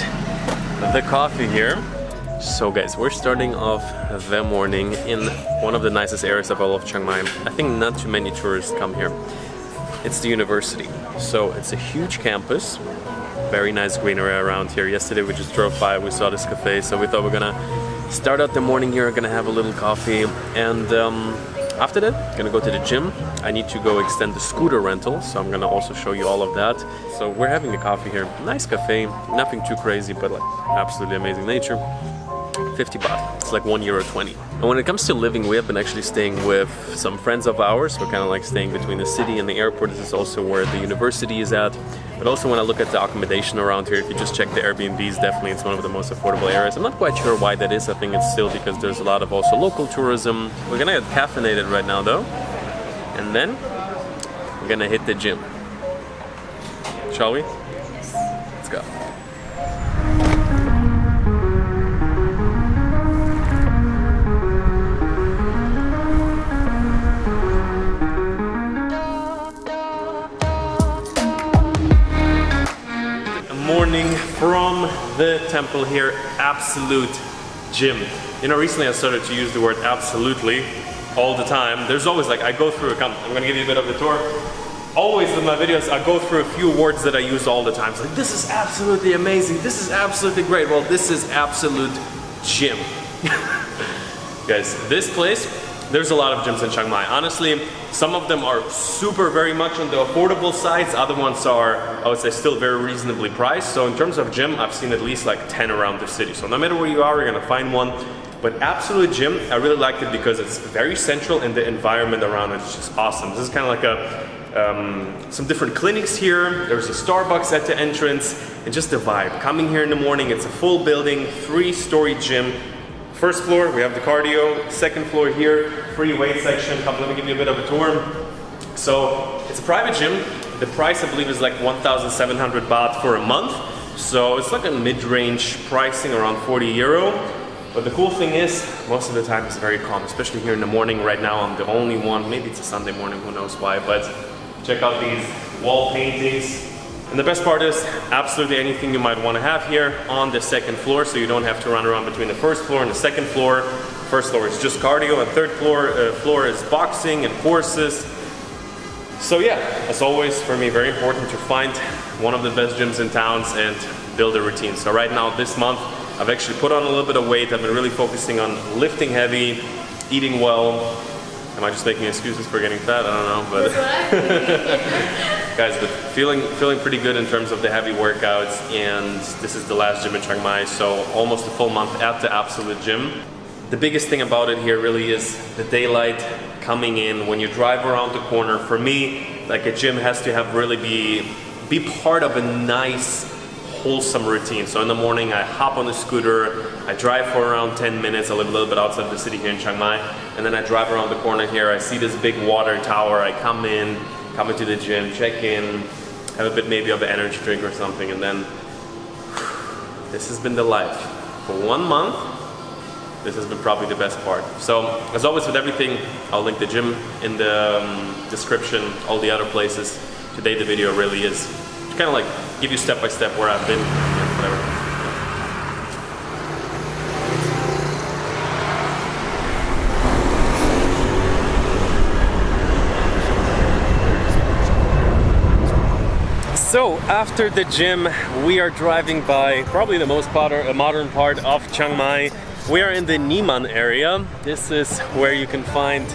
the coffee here. So guys, we're starting off the morning in one of the nicest areas of all of Chiang Mai. I think not too many tourists come here. It's the university. So it's a huge campus. Very nice greenery around here. Yesterday we just drove by, we saw this cafe, so we thought we're gonna start out the morning here, gonna have a little coffee, and after that, gonna go to the gym. I need to go extend the scooter rental, so I'm gonna also show you all of that. So we're having a coffee here. Nice cafe, nothing too crazy, but like absolutely amazing nature. 50 baht. It's like €1.20. And when it comes to living, we have been actually staying with some friends of ours. We're kind of like staying between the city and the airport. This is also where the university is at. But also when I look at the accommodation around here, if you just check the Airbnbs, definitely it's one of the most affordable areas. I'm not quite sure why that is. I think it's still because there's a lot of also local tourism. We're gonna get caffeinated right now though. And then we're gonna hit the gym. Shall we? Yes. Let's go. Morning from the temple here, absolute gym. You know, recently I started to use the word absolutely all the time. There's always like, I go through I'm gonna give you a bit of the tour. Always in my videos, I go through a few words that I use all the time. It's like, this is absolutely amazing, this is absolutely great. Well, this is absolute gym. Guys, this place, there's a lot of gyms in Chiang Mai. Honestly, some of them are super very much on the affordable sides. Other ones are, I would say, still very reasonably priced. So in terms of gym, I've seen at least like 10 around the city. So no matter where you are, you're gonna find one. But Absolute Gym, I really liked it because it's very central and the environment around it is just awesome. This is kind of like some different clinics here. There's a Starbucks at the entrance and just the vibe. Coming here in the morning, it's a full building, 3-story gym. First floor, we have the cardio. Second floor here, free weight section. Come, let me give you a bit of a tour. So it's a private gym. The price, I believe, is like 1,700 baht for a month. So it's like a mid-range pricing, around €40. But the cool thing is, most of the time it's very calm, especially here in the morning. Right now I'm the only one, maybe it's a Sunday morning, who knows why, but check out these wall paintings. And the best part is, absolutely anything you might want to have here on the second floor, so you don't have to run around between the first floor and the second floor. First floor is just cardio, and third floor is boxing and courses. So yeah, as always, for me, very important to find one of the best gyms in towns and build a routine. So right now, this month, I've actually put on a little bit of weight. I've been really focusing on lifting heavy, eating well. Am I just making excuses for getting fat? I don't know, but guys, but feeling pretty good in terms of the heavy workouts. And this is the last gym in Chiang Mai, so almost a full month at the Absolute Gym. The biggest thing about it here really is the daylight coming in when you drive around the corner. For me, like, a gym has to have really be part of a nice, wholesome routine. So in the morning I hop on the scooter, I drive for around 10 minutes, I live a little bit outside the city here in Chiang Mai, and then I drive around the corner here, I see this big water tower, I come into the gym, check in, have a bit maybe of an energy drink or something, and then this has been the life. For 1 month, this has been probably the best part. So as always with everything, I'll link the gym in the description, all the other places. Today the video really is to kind of like give you step by step where I've been and whatever. So after the gym, we are driving by probably the most modern part of Chiang Mai. We are in the Niman area. This is where you can find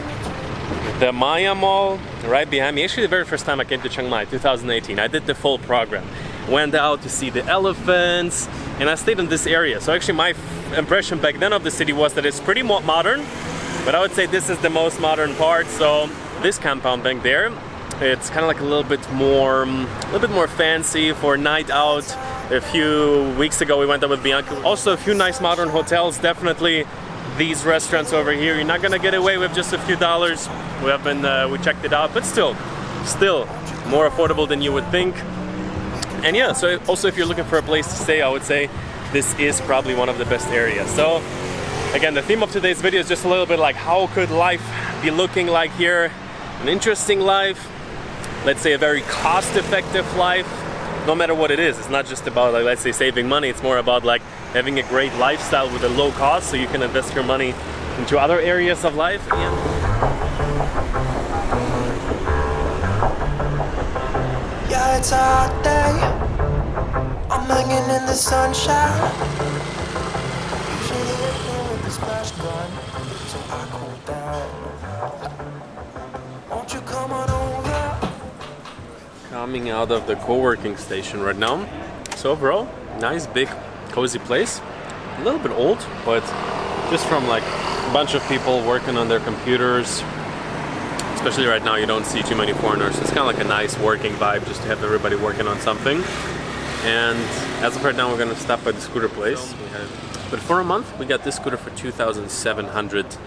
the Maya Mall right behind me. Actually, the very first time I came to Chiang Mai, 2018, I did the full program. Went out to see the elephants, and I stayed in this area. So actually my impression back then of the city was that it's pretty modern, but I would say this is the most modern part. So this compound back there, it's kind of like a little bit more fancy for a night out. A few weeks ago we went out with Bianca. Also a few nice modern hotels, definitely. These restaurants over here, you're not gonna get away with just a few dollars. We checked it out, but still more affordable than you would think. And yeah, so also if you're looking for a place to stay, I would say this is probably one of the best areas. So again, the theme of today's video is just a little bit like, how could life be looking like here? An interesting life, let's say a very cost-effective life, no matter what it is. It's not just about, like, let's say, saving money. It's more about like having a great lifestyle with a low cost, so you can invest your money into other areas of life. Yeah, it's a hot day. I'm hanging in the sunshine. Usually I'm here with the splash gun, so I cool down. Won't you come on over? Coming out of the co-working station right now. So overall, nice, big, cozy place. a little bit old, but just from like a bunch of people working on their computers. Especially right now, you don't see too many foreigners. It's kind of like a nice working vibe just to have everybody working on something. And as of right now, we're gonna stop by the scooter place. But for a month, we got this scooter for 2,700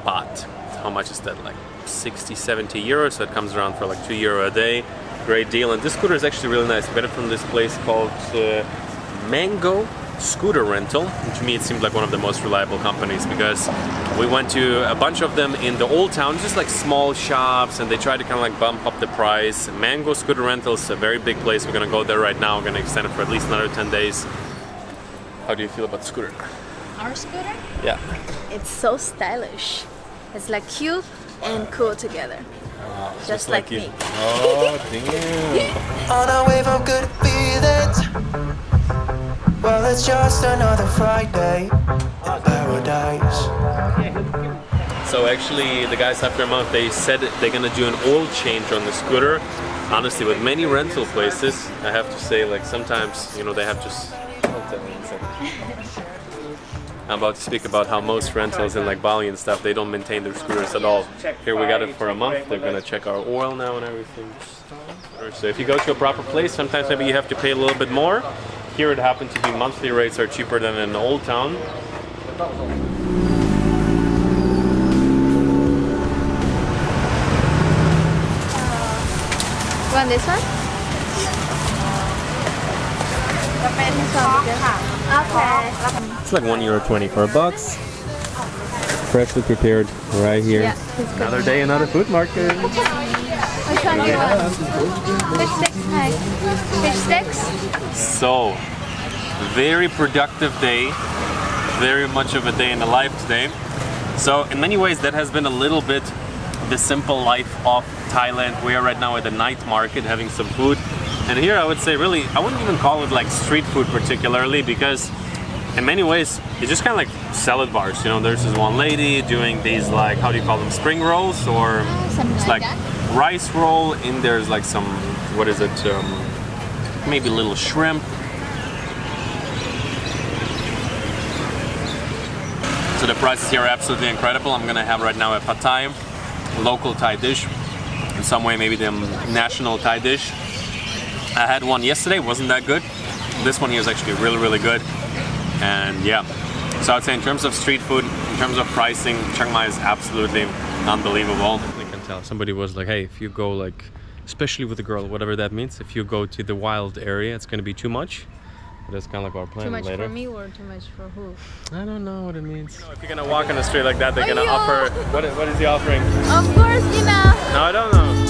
baht. How much is that? Like 60, 70 euros. So it comes around for like €2 a day. Great deal. And this scooter is actually really nice. We got it from this place called Mango Scooter Rental. And to me, it seemed like one of the most reliable companies because we went to a bunch of them in the old town, just like small shops, and they tried to kind of like bump up the price. Mango Scooter Rental is a very big place. We're gonna go there right now. We're gonna extend it for at least another 10 days. How do you feel about the scooter? Our scooter? Yeah. It's so stylish. It's like cute and cool together. Just like me. Oh, damn. On a wave of good feelings. Well, it's just another Friday in paradise. So actually, the guys after a month, they said they're gonna do an oil change on the scooter. Honestly, with many rental places, I have to say, like sometimes, you know, they have just. I'm about to speak about how most rentals in like Bali and stuff, they don't maintain their scooters at all. Here we got it for a month. They're gonna check our oil now and everything. So if you go to a proper place, sometimes maybe you have to pay a little bit more. Here it happened to be monthly rates are cheaper than in the old town. You want this one? Okay. It's like €1.20 for a box. Freshly prepared right here. Yeah, Another day, another food market. Which one do you want? Fish sticks, hi. Fish sticks? So, very productive day. Very much of a day in the life today. So, in many ways, that has been a little bit the simple life of Thailand. We are right now at the night market having some food. And here I would say really, I wouldn't even call it like street food particularly because in many ways, it's just kind of like salad bars. You know, there's this one lady doing these like, how do you call them, spring rolls? Or it's like rice roll, and there's like some, what is it, maybe little shrimp. So the prices here are absolutely incredible. I'm gonna have right now a Pattaya, local Thai dish. In some way, maybe the national Thai dish. I had one yesterday, wasn't that good. This one here is actually really, really good. And yeah, so I'd say in terms of street food, in terms of pricing, Chiang Mai is absolutely unbelievable. I can tell somebody was like, hey, if you go like, especially with a girl, whatever that means, if you go to the wild area, it's gonna be too much. That's kind of like our plan later. Too much for me or too much for who? I don't know what it means. You know, if you're gonna walk on the street like that, they're gonna offer, what is he offering? Of course, you know. No, I don't know.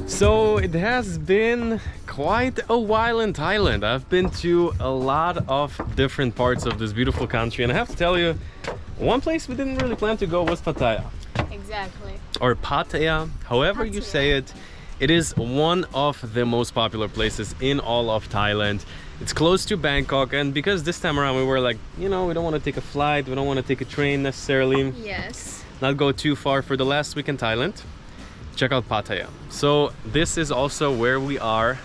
So it has been quite a while in Thailand. I've been to a lot of different parts of this beautiful country, and I have to tell you, one place we didn't really plan to go was Pattaya. Exactly. Or Pattaya, however you say it. It is one of the most popular places in all of Thailand. It's close to Bangkok, and because this time around we were like, you know, we don't want to take a flight, we don't want to take a train necessarily. Yes. Not go too far for the last week in Thailand. Check out Pattaya. So this is also where we are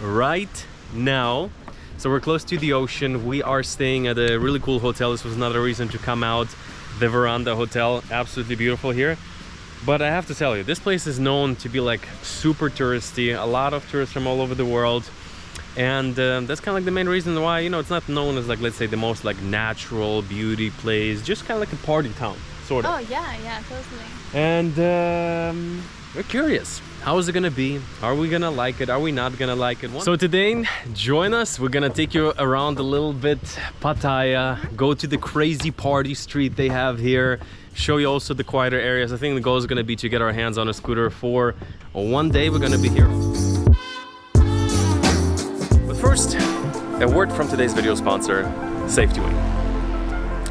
right now. So we're close to the ocean. We are staying at a really cool hotel. This was another reason to come out. The Veranda Hotel, absolutely beautiful here. But I have to tell you, this place is known to be like super touristy. A lot of tourists from all over the world. And that's kind of like the main reason why, you know, it's not known as like, let's say, the most like natural beauty place. Just kind of like a party town, sort of. Oh yeah, totally. And we're curious. How is it gonna be? Are we gonna like it? Are we not gonna like it? So today, join us. We're gonna take you around a little bit Pattaya, go to the crazy party street they have here, show you also the quieter areas. I think the goal is gonna be to get our hands on a scooter for one day. We're gonna be here. But first, a word from today's video sponsor, Safety Way.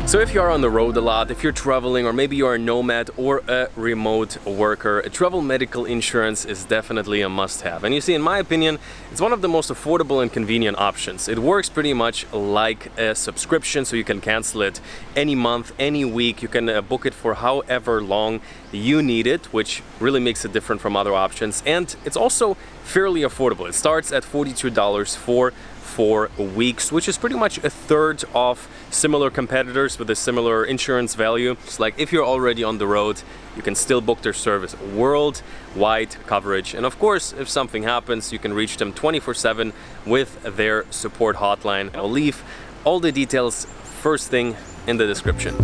So if you are on the road a lot, if you're traveling, or maybe you're a nomad or a remote worker, a travel medical insurance is definitely a must-have. And you see, in my opinion, it's one of the most affordable and convenient options. It works pretty much like a subscription, so you can cancel it any month, any week. You can book it for however long you need it, which really makes it different from other options. And it's also fairly affordable. It starts at $42 for 4 weeks, which is pretty much a third of similar competitors with a similar insurance value. It's like if you're already on the road, you can still book their service. Worldwide coverage. And of course, if something happens, you can reach them 24/7 with their support hotline. I'll leave all the details first thing in the description.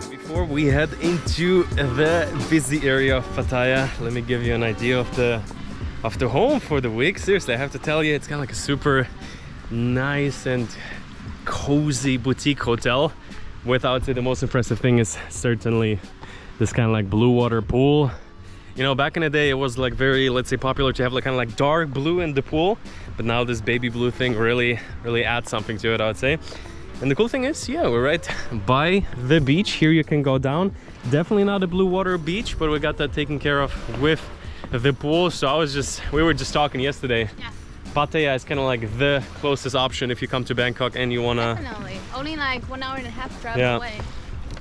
Before we head into the busy area of Pattaya, let me give you an idea of the home for the week. Seriously, I have to tell you, it's kind of like a super nice and cozy boutique hotel. Without it, the most impressive thing is certainly this kind of like blue water pool. You know, back in the day, it was like very, let's say, popular to have like kind of like dark blue in the pool, but now this baby blue thing really adds something to it, I would say. And the cool thing is, yeah, we're right by the beach. Here you can go down. Definitely not a blue water beach, but we got that taken care of with the pool. So we were just talking yesterday. Yeah. Pattaya is kind of like the closest option if you come to Bangkok and you wanna. Definitely. Only like 1.5 hours drive away.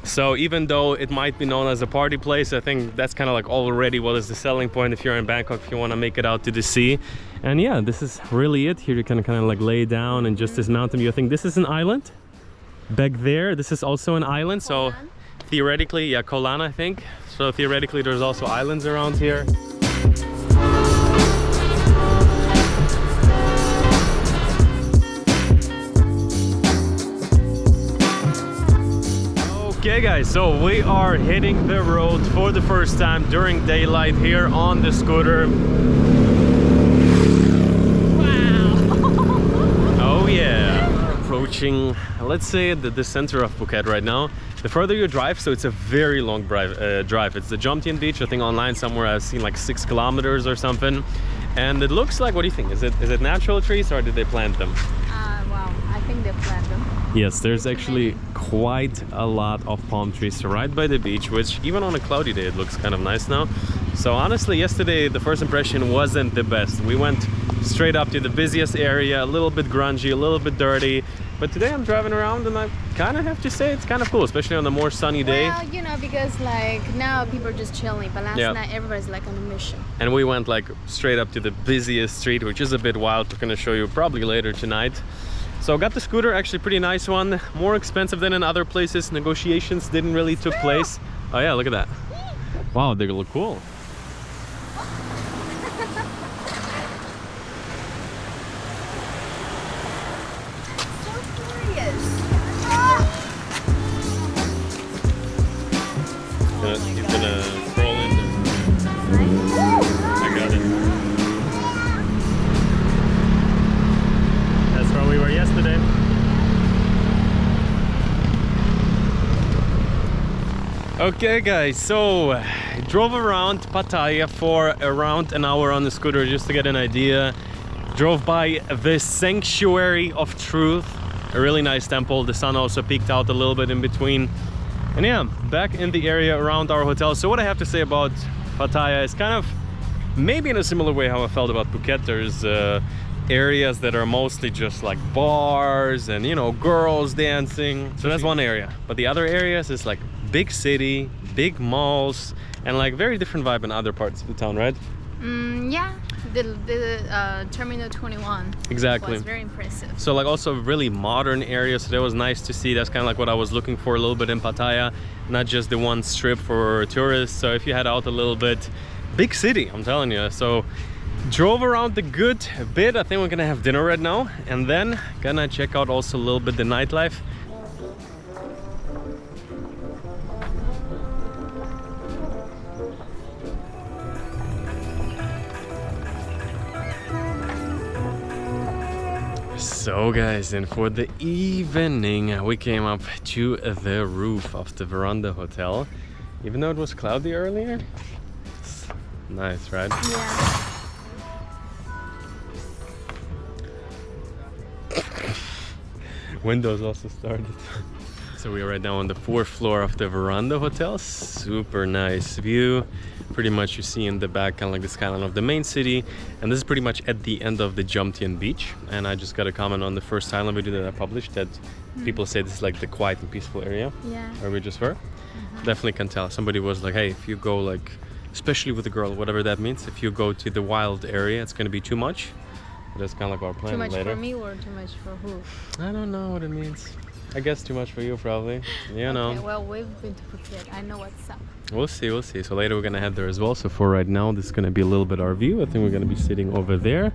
So even though it might be known as a party place, I think that's kind of like already what is the selling point if you're in Bangkok, if you want to make it out to the sea. And yeah, this is really it. Here you can kind of like lay down and just this mountain view. I think this is an island. Back there, this is also an island. So theoretically, yeah, Koh Phangan, I think. So theoretically, there's also islands around here. Okay guys, so we are hitting the road for the first time during daylight here on the scooter. Wow! Oh yeah! Approaching, let's say, the center of Phuket right now. The further you drive, so it's a very long drive. It's the Jomtien beach. I think online somewhere I've seen like 6 kilometers or something. And it looks like, what do you think? Is it natural trees or did they plant them? Wow, I think they planted them. Yes, there's actually quite a lot of palm trees right by the beach, which even on a cloudy day it looks kind of nice now. So honestly, yesterday the first impression wasn't the best. We went straight up to the busiest area, a little bit grungy, a little bit dirty. But today I'm driving around and I kind of have to say it's kind of cool, especially on a more sunny day. Well, you know, because like now people are just chilling, but last night everybody's like on a mission. And we went like straight up to the busiest street, which is a bit wild. We're gonna show you probably later tonight. So got the scooter, actually pretty nice one, more expensive than in other places. Negotiations didn't really took place. Oh yeah, look at that. Wow, they look cool. He's gonna crawl in. I got it. That's where we were yesterday. Okay guys, so I drove around Pattaya for around an hour on the scooter just to get an idea. Drove by the Sanctuary of Truth, a really nice temple. The sun also peeked out a little bit in between. And yeah, back in the area around our hotel. So what I have to say about Pattaya is kind of maybe in a similar way how I felt about Phuket. There's areas that are mostly just like bars and, you know, girls dancing. So that's one area. But the other areas is like big city, big malls, and like very different vibe in other parts of the town, right? Yeah, the Terminal 21 exactly was very impressive. So like also really modern area, so that was nice to see. That's kind of like what I was looking for a little bit in Pattaya, not just the one strip for tourists. So if you head out a little bit, big city, I'm telling you. So drove around a good bit. I think we're gonna have dinner right now and then gonna check out also a little bit the nightlife. So guys, and for the evening we came up to the roof of the Veranda Hotel. Even though it was cloudy earlier, it's nice, right? Yeah. Windows also started. So we are right now on the 4th floor of the Veranda Hotel. Super nice view. Pretty much you see in the back kind of like the skyline of the main city, and this is pretty much at the end of the Jomtien beach. And I just got a comment on the first Thailand video that I published that people say this is like the quiet and peaceful area where we just were. Definitely can tell. Somebody was like, hey, if you go like, especially with a girl, whatever that means, if you go to the wild area, it's going to be too much. That's kind of like our plan Too much later. for me or too much for who? I don't know what it means. I guess too much for you probably. You know. Okay, well, we've been to Phuket. I know what's up. We'll see, we'll see. So later we're gonna head there as well. So for right now, this is gonna be a little bit our view. I think we're gonna be sitting over there.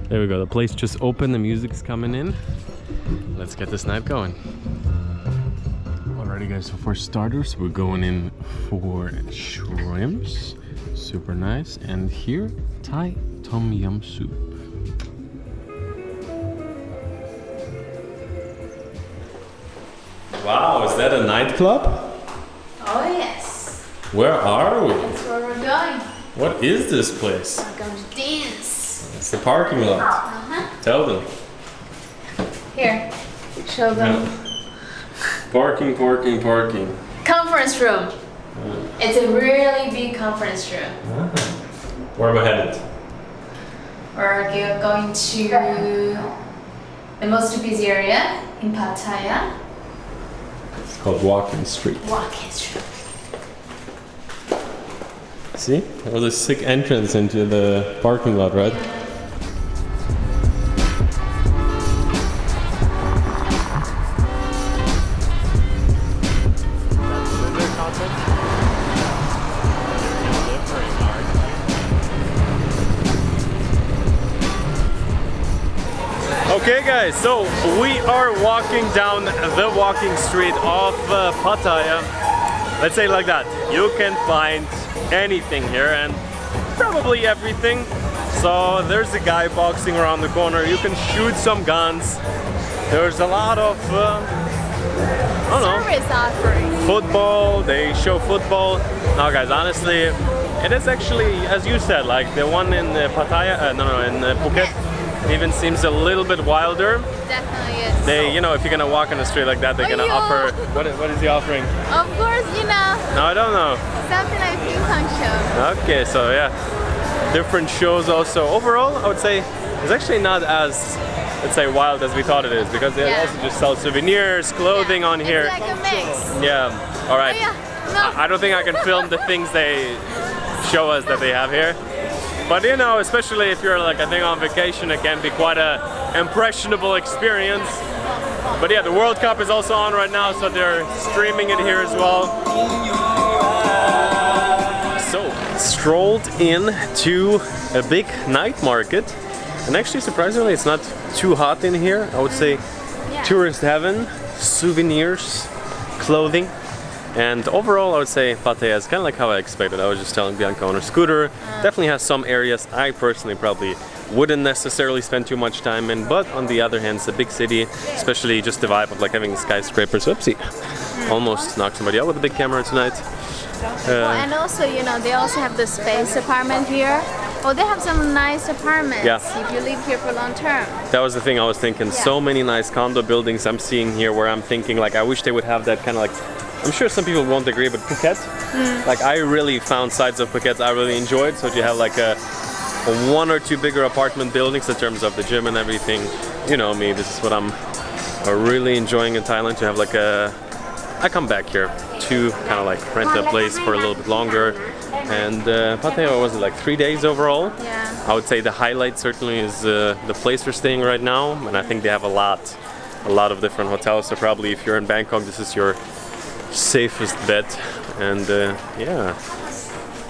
There we go. The place just opened. The music's coming in. Let's get this night going. Alrighty, guys. So for starters, we're going in for shrimps. Super nice. And here, Thai tom yum soup. Wow, is that a nightclub? Oh, yes. Where are we? That's where we're going. What is this place? We're going to dance. It's the parking lot. Tell them. Here, show them. Parking. Conference room. It's a really big conference room. Where am I headed? We're going to the most busy area in Pattaya. It's called Walking Street. Walking Street. See? That was a sick entrance into the parking lot, right? Okay guys, so we are walking down the walking street of Pattaya. Let's say it like that. You can find anything here and probably everything. So there's a guy boxing around the corner. You can shoot some guns. There's a lot of, I don't know, Service offering. football. They show football. Now guys, honestly, it is actually, as you said, like the one in Pattaya, in Phuket. Even seems a little bit wilder. Definitely is. They, you know, if you're gonna walk on the street like that, they're gonna offer. What is he offering? Of course, you know, No, I don't know. something like ping pong show. Okay, so yeah, different shows also. Overall, I would say it's actually not as, let's say, wild as we thought it is, because they Yeah. also just sell souvenirs, clothing on here. It's like a mix. Yeah. All right. Oh, yeah. No. I don't think I can film the things they show us that they have here. But you know, especially if you're like, I think on vacation, it can be quite a impressionable experience. But yeah, the World Cup is also on right now, so they're streaming it here as well. So, strolled in to a big night market. And actually, surprisingly, it's not too hot in here. I would say tourist heaven, souvenirs, clothing. And overall, I would say Pattaya is kind of like how I expected. I was just telling Bianca on her scooter. Definitely has some areas I personally probably wouldn't necessarily spend too much time in. But on the other hand, it's a big city, especially just the vibe of like having skyscrapers. Oopsie. Almost knocked somebody out with a big camera tonight. Well, and also, you know, they also have the space apartment here. Oh, they have some nice apartments if you live here for long term. That was the thing I was thinking. So many nice condo buildings I'm seeing here where I'm thinking like I wish they would have that kind of like, I'm sure some people won't agree, but Phuket, like I really found sides of Phuket I really enjoyed. So you have like a one or two bigger apartment buildings in terms of the gym and everything. You know me, this is what I'm really enjoying in Thailand, to have like I come back here to kind of like rent a place for a little bit longer. And Pattaya, was it like 3 days overall? Yeah. I would say the highlight certainly is the place we're staying right now, and I think they have a lot of different hotels. So probably if you're in Bangkok, this is your safest bet. And yeah,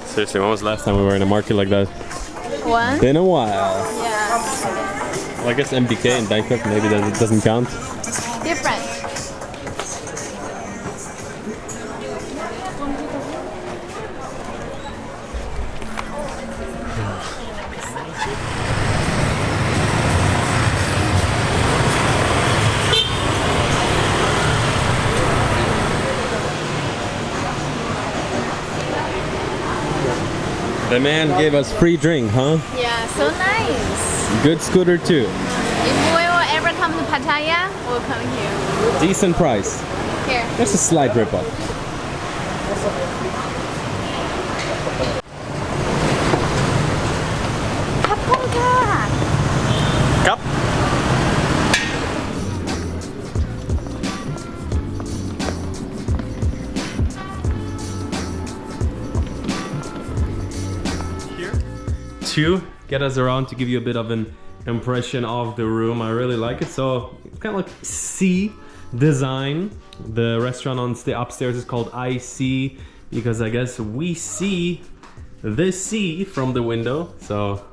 seriously, when was the last time we were in a market like that? What? Been a while. Yeah. Well, I guess MBK in Bangkok maybe that doesn't count. Different. The man gave us free drink, huh? Yeah, so nice. Good scooter too. If we will ever come to Pattaya, we'll come here. Decent price. Here. That's a slight ripoff. Cup. To get us around, to give you a bit of an impression of the room. I really like it. So it's kind of like C design. The restaurant on the upstairs is called IC because I guess we see the sea from the window. So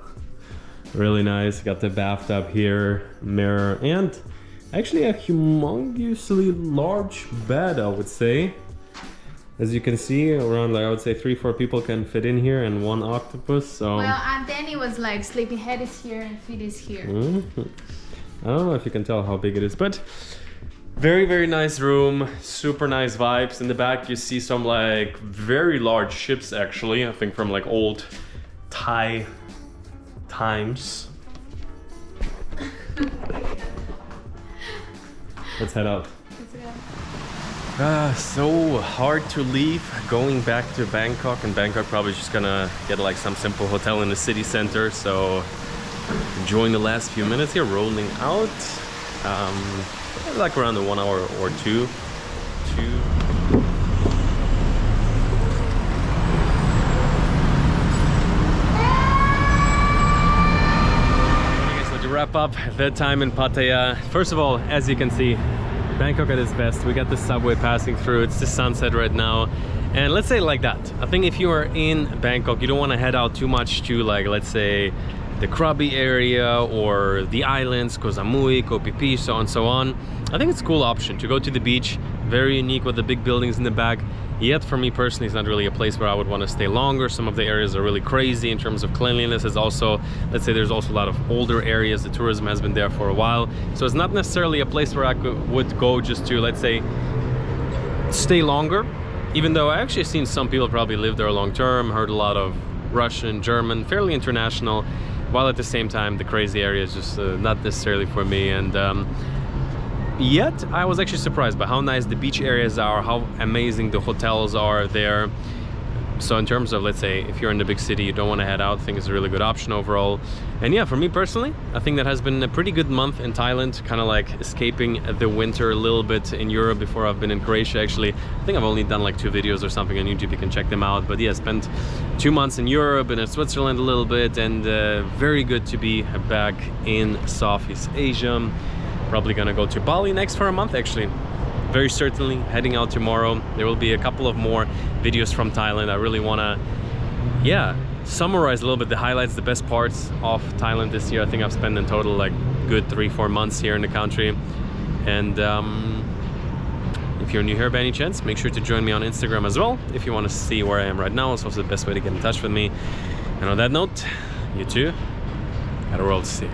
really nice. Got the bathtub here, mirror, and actually a humongously large bed, I would say. As you can see, around like I would say 3-4 people can fit in here and one octopus. So Well, and Danny was like sleeping head is here and feet is here. I don't know if you can tell how big it is, but very, very nice room, super nice vibes. In the back you see some like very large ships actually, I think from like old Thai times. Let's head out. So hard to leave going back to Bangkok, and Bangkok probably just gonna get like some simple hotel in the city center. So enjoying the last few minutes here, rolling out. Like around the 1 hour or two. Okay, so to wrap up the time in Pattaya, first of all, as you can see, Bangkok at its best. We got the subway passing through. It's the sunset right now. And let's say it like that. I think if you are in Bangkok, you don't want to head out too much to like, let's say, the Krabi area or the islands, Koh Samui, Koh Phi Phi, so on and so on. I think it's a cool option to go to the beach. Very unique with the big buildings in the back. Yet for me personally, it's not really a place where I would want to stay longer. Some of the areas are really crazy in terms of cleanliness. It's also, let's say there's also a lot of older areas. The tourism has been there for a while. So it's not necessarily a place where I would go just to, let's say, stay longer. Even though I actually seen some people probably live there long term, heard a lot of Russian, German, fairly international, while at the same time the crazy area is just not necessarily for me. And yet I was actually surprised by how nice the beach areas are, how amazing the hotels are there. So in terms of, let's say, if you're in the big city, you don't want to head out, I think it's a really good option overall. And yeah, for me personally, I think that has been a pretty good month in Thailand, kind of like escaping the winter a little bit in Europe before I've been in Croatia. Actually, I think I've only done like 2 videos or something on YouTube, you can check them out. But yeah, spent 2 months in Europe and in Switzerland a little bit, and very good to be back in Southeast Asia. Probably gonna go to Bali next for a month actually. Very certainly heading out tomorrow. There will be a couple of more videos from Thailand. I really wanna, yeah, summarize a little bit the highlights, the best parts of Thailand this year. I think I've spent in total like good 3-4 months here in the country. And if you're new here by any chance, make sure to join me on Instagram as well if you want to see where I am right now. It's also the best way to get in touch with me. And on that note, you too, got a world to see.